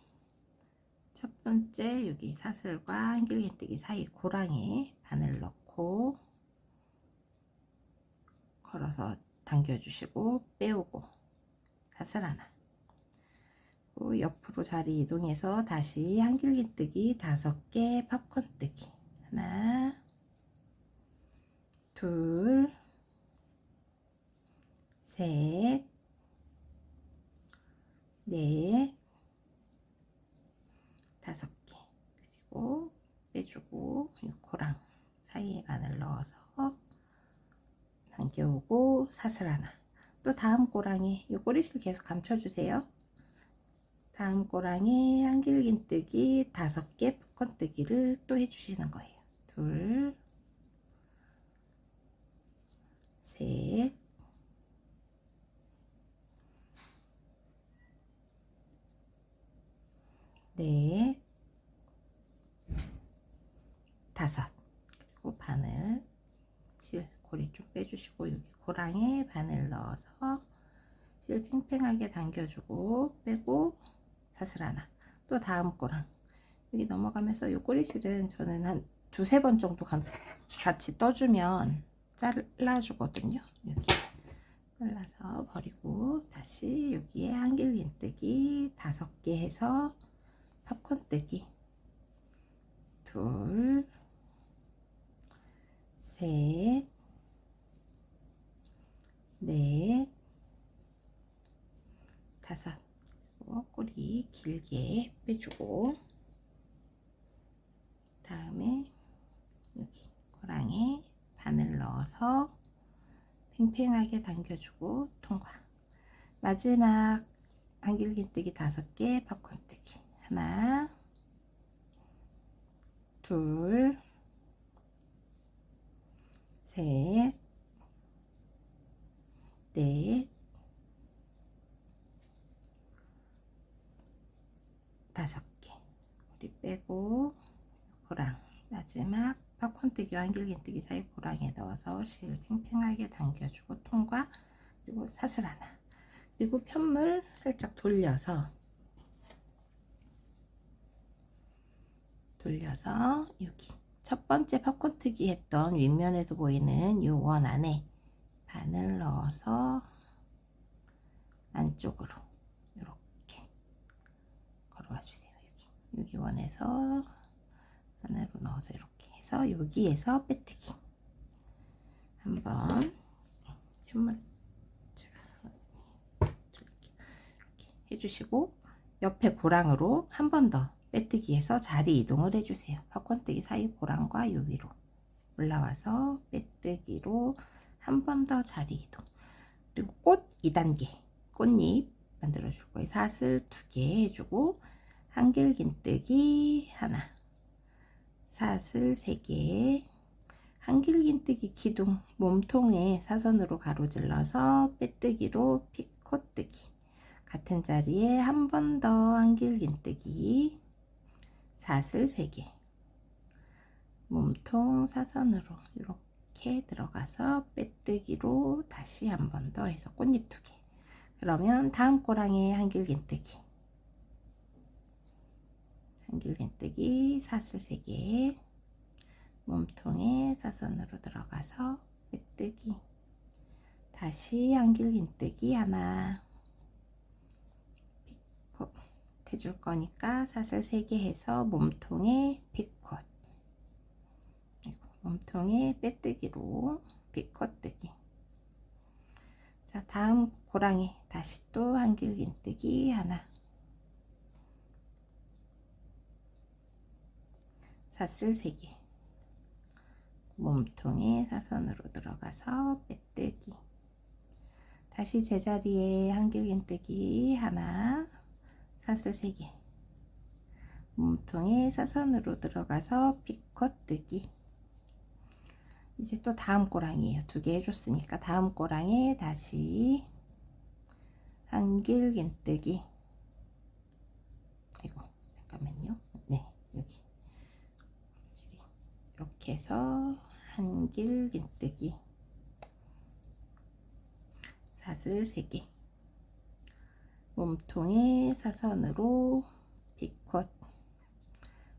첫 번째 여기 사슬과 한길긴뜨기 사이 고랑에 바늘 넣고 걸어서 당겨주시고 빼오고 사슬 하나, 그리고 옆으로 자리 이동해서 다시 한길긴뜨기 5개, 팝콘뜨기 하나, 둘, 셋, 넷, 5개, 그리고 빼주고 고랑 사이에 바늘 넣어서 당겨오고 사슬 하나. 또 다음 꼬랑에 이 꼬리실 계속 감춰주세요. 다음 꼬랑에 한길긴뜨기 5개 풋건뜨기를 또 해주시는 거예요. 둘, 셋, 넷, 5. 그리고 바늘 실 고리 좀 빼주시고 여기 고랑에 바늘 넣어서 실 팽팽하게 당겨주고 빼고 사슬 하나. 또 다음 꼬랑 여기 넘어가면서 이 꼬리실은 저는 한 2~3번 정도 같이 떠주면 잘라주거든요. 여기 잘라서 버리고 다시 여기에 한길긴뜨기 5개 해서 팝콘뜨기 둘, 셋, 넷, 5. 꼬리 길게 빼주고 다음에 여기 고랑에 바늘 넣어서 팽팽하게 당겨주고 통과. 마지막 한길긴뜨기 5개 팝콘뜨기 하나, 둘, 셋, 넷, 5개. 우리 빼고 고랑 마지막 팝콘뜨기 한길긴뜨기 사이 고랑에 넣어서 실 팽팽하게 당겨주고 통과. 그리고 사슬 하나. 그리고 편물 살짝 돌려서 여기 첫 번째 팝콘뜨기 했던 윗면에서 보이는 요 원 안에 바늘 넣어서 안쪽으로 이렇게 걸어와 주세요. 여기 원에서 바늘로 넣어서 이렇게 해서 여기에서 빼뜨기 한번 편물 이렇게 해주시고 옆에 고랑으로 한 번 더 빼뜨기해서 자리 이동을 해주세요. 팝콘뜨기 사이 고랑과 요 위로 올라와서 빼뜨기로 한 번 더 자리 이동. 그리고 꽃 2단계 꽃잎 만들어 줄 거예요. 사슬 2개 해주고 한길긴뜨기 하나, 사슬 3개, 한길긴뜨기 기둥 몸통에 사선으로 가로질러서 빼뜨기로 피코뜨기 같은 자리에 한 번 더 한길긴뜨기 사슬 3개 몸통 사선으로 이렇게 들어가서 빼뜨기로 다시 한 번 더 해서 꽃잎 2개. 그러면 다음 꼬랑에 한길긴뜨기 사슬 3개 몸통에 사선으로 들어가서 빼뜨기 다시 한길긴뜨기 하나 피콧 해줄 거니까 사슬 3개 해서 몸통에 피콧 몸통에 빼뜨기로 피콧뜨기. 자 다음 고랑에 다시 또 한길긴뜨기 하나 사슬 3개 몸통에 사선으로 들어가서 빼뜨기 다시 제자리에 한길긴뜨기 하나 사슬 3개 몸통에 사선으로 들어가서 피콧뜨기. 이제 또 다음 꼬랑이에요. 2개 해줬으니까 다음 꼬랑에 다시 한길긴뜨기 아이고 잠깐만요. 네 여기 이렇게 해서 한길긴뜨기 사슬 3개 몸통에 사선으로 피콧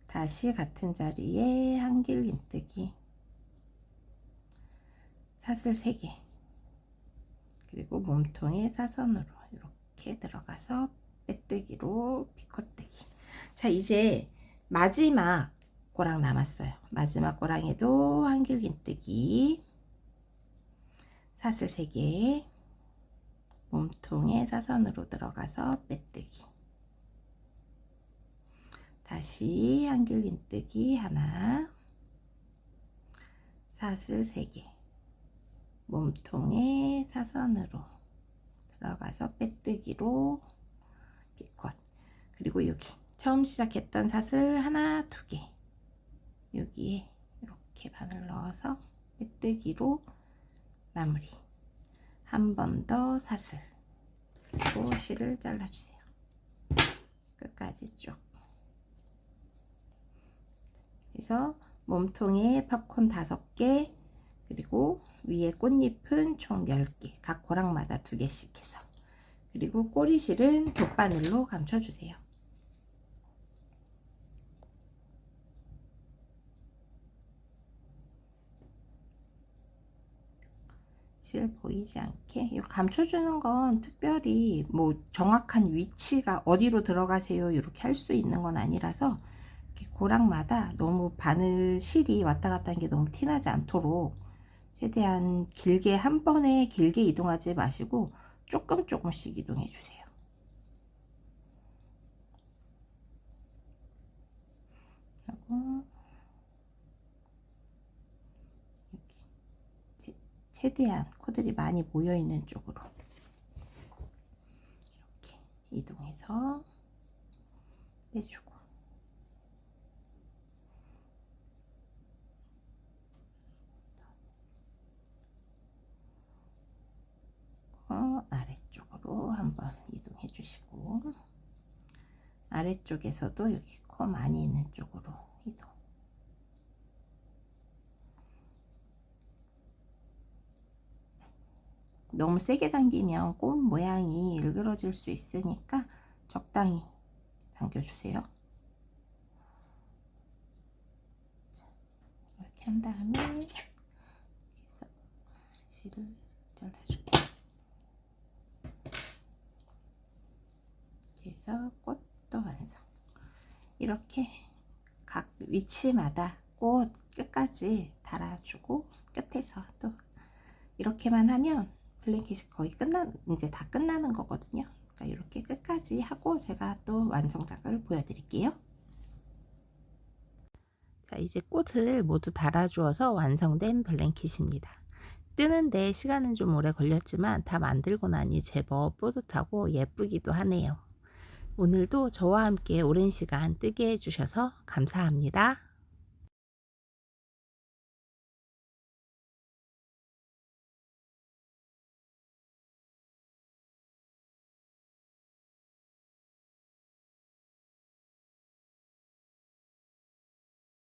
다시 같은 자리에 한길긴뜨기 사슬 3개 그리고 몸통에 사선으로 이렇게 들어가서 빼뜨기로 피콧뜨기. 자 이제 마지막 꼬랑 남았어요. 마지막 꼬랑에도 한길긴뜨기 사슬 3개 몸통에 사선으로 들어가서 빼뜨기 다시 한길긴뜨기 하나 사슬 3개 몸통에 사선으로 들어가서 빼뜨기로 컷. 그리고 여기 처음 시작했던 사슬 하나, 두 개 여기에 이렇게 바늘 넣어서 빼뜨기로 마무리. 한 번 더 사슬 그리고 실을 잘라주세요. 끝까지 쭉. 그래서 몸통에 팝콘 5개 그리고 위에 꽃잎은 총 10개 각 고랑마다 2개씩 해서 그리고 꼬리실은 돗바늘로 감춰주세요. 실 보이지 않게 이거 감춰주는 건 특별히 뭐 정확한 위치가 어디로 들어가세요 이렇게 할 수 있는 건 아니라서 이렇게 고랑마다 너무 바늘 실이 왔다 갔다 하는 게 너무 티나지 않도록 최대한 길게 한 번에 길게 이동하지 마시고 조금씩 이동해 주세요. 그리고 여기 최대한 코들이 많이 모여 있는 쪽으로 이렇게 이동해서 빼주고 아래쪽으로 한번 이동해 주시고 아래쪽에서도 여기 코 많이 있는 쪽으로 이동. 너무 세게 당기면 꽃 모양이 일그러질 수 있으니까 적당히 당겨주세요. 이렇게 한 다음에 실을 잘라줄게요. 그래서 꽃도 완성. 이렇게 각 위치마다 꽃 끝까지 달아주고 끝에서 또 이렇게만 하면 블랭킷이 거의 이제 다 끝나는 거거든요. 그러니까 이렇게 끝까지 하고 제가 또 완성작을 보여드릴게요. 자, 이제 꽃을 모두 달아주어서 완성된 블랭킷입니다. 뜨는데 시간은 좀 오래 걸렸지만 다 만들고 나니 제법 뿌듯하고 예쁘기도 하네요. 오늘도 저와 함께 오랜 시간 뜨게 해주셔서 감사합니다.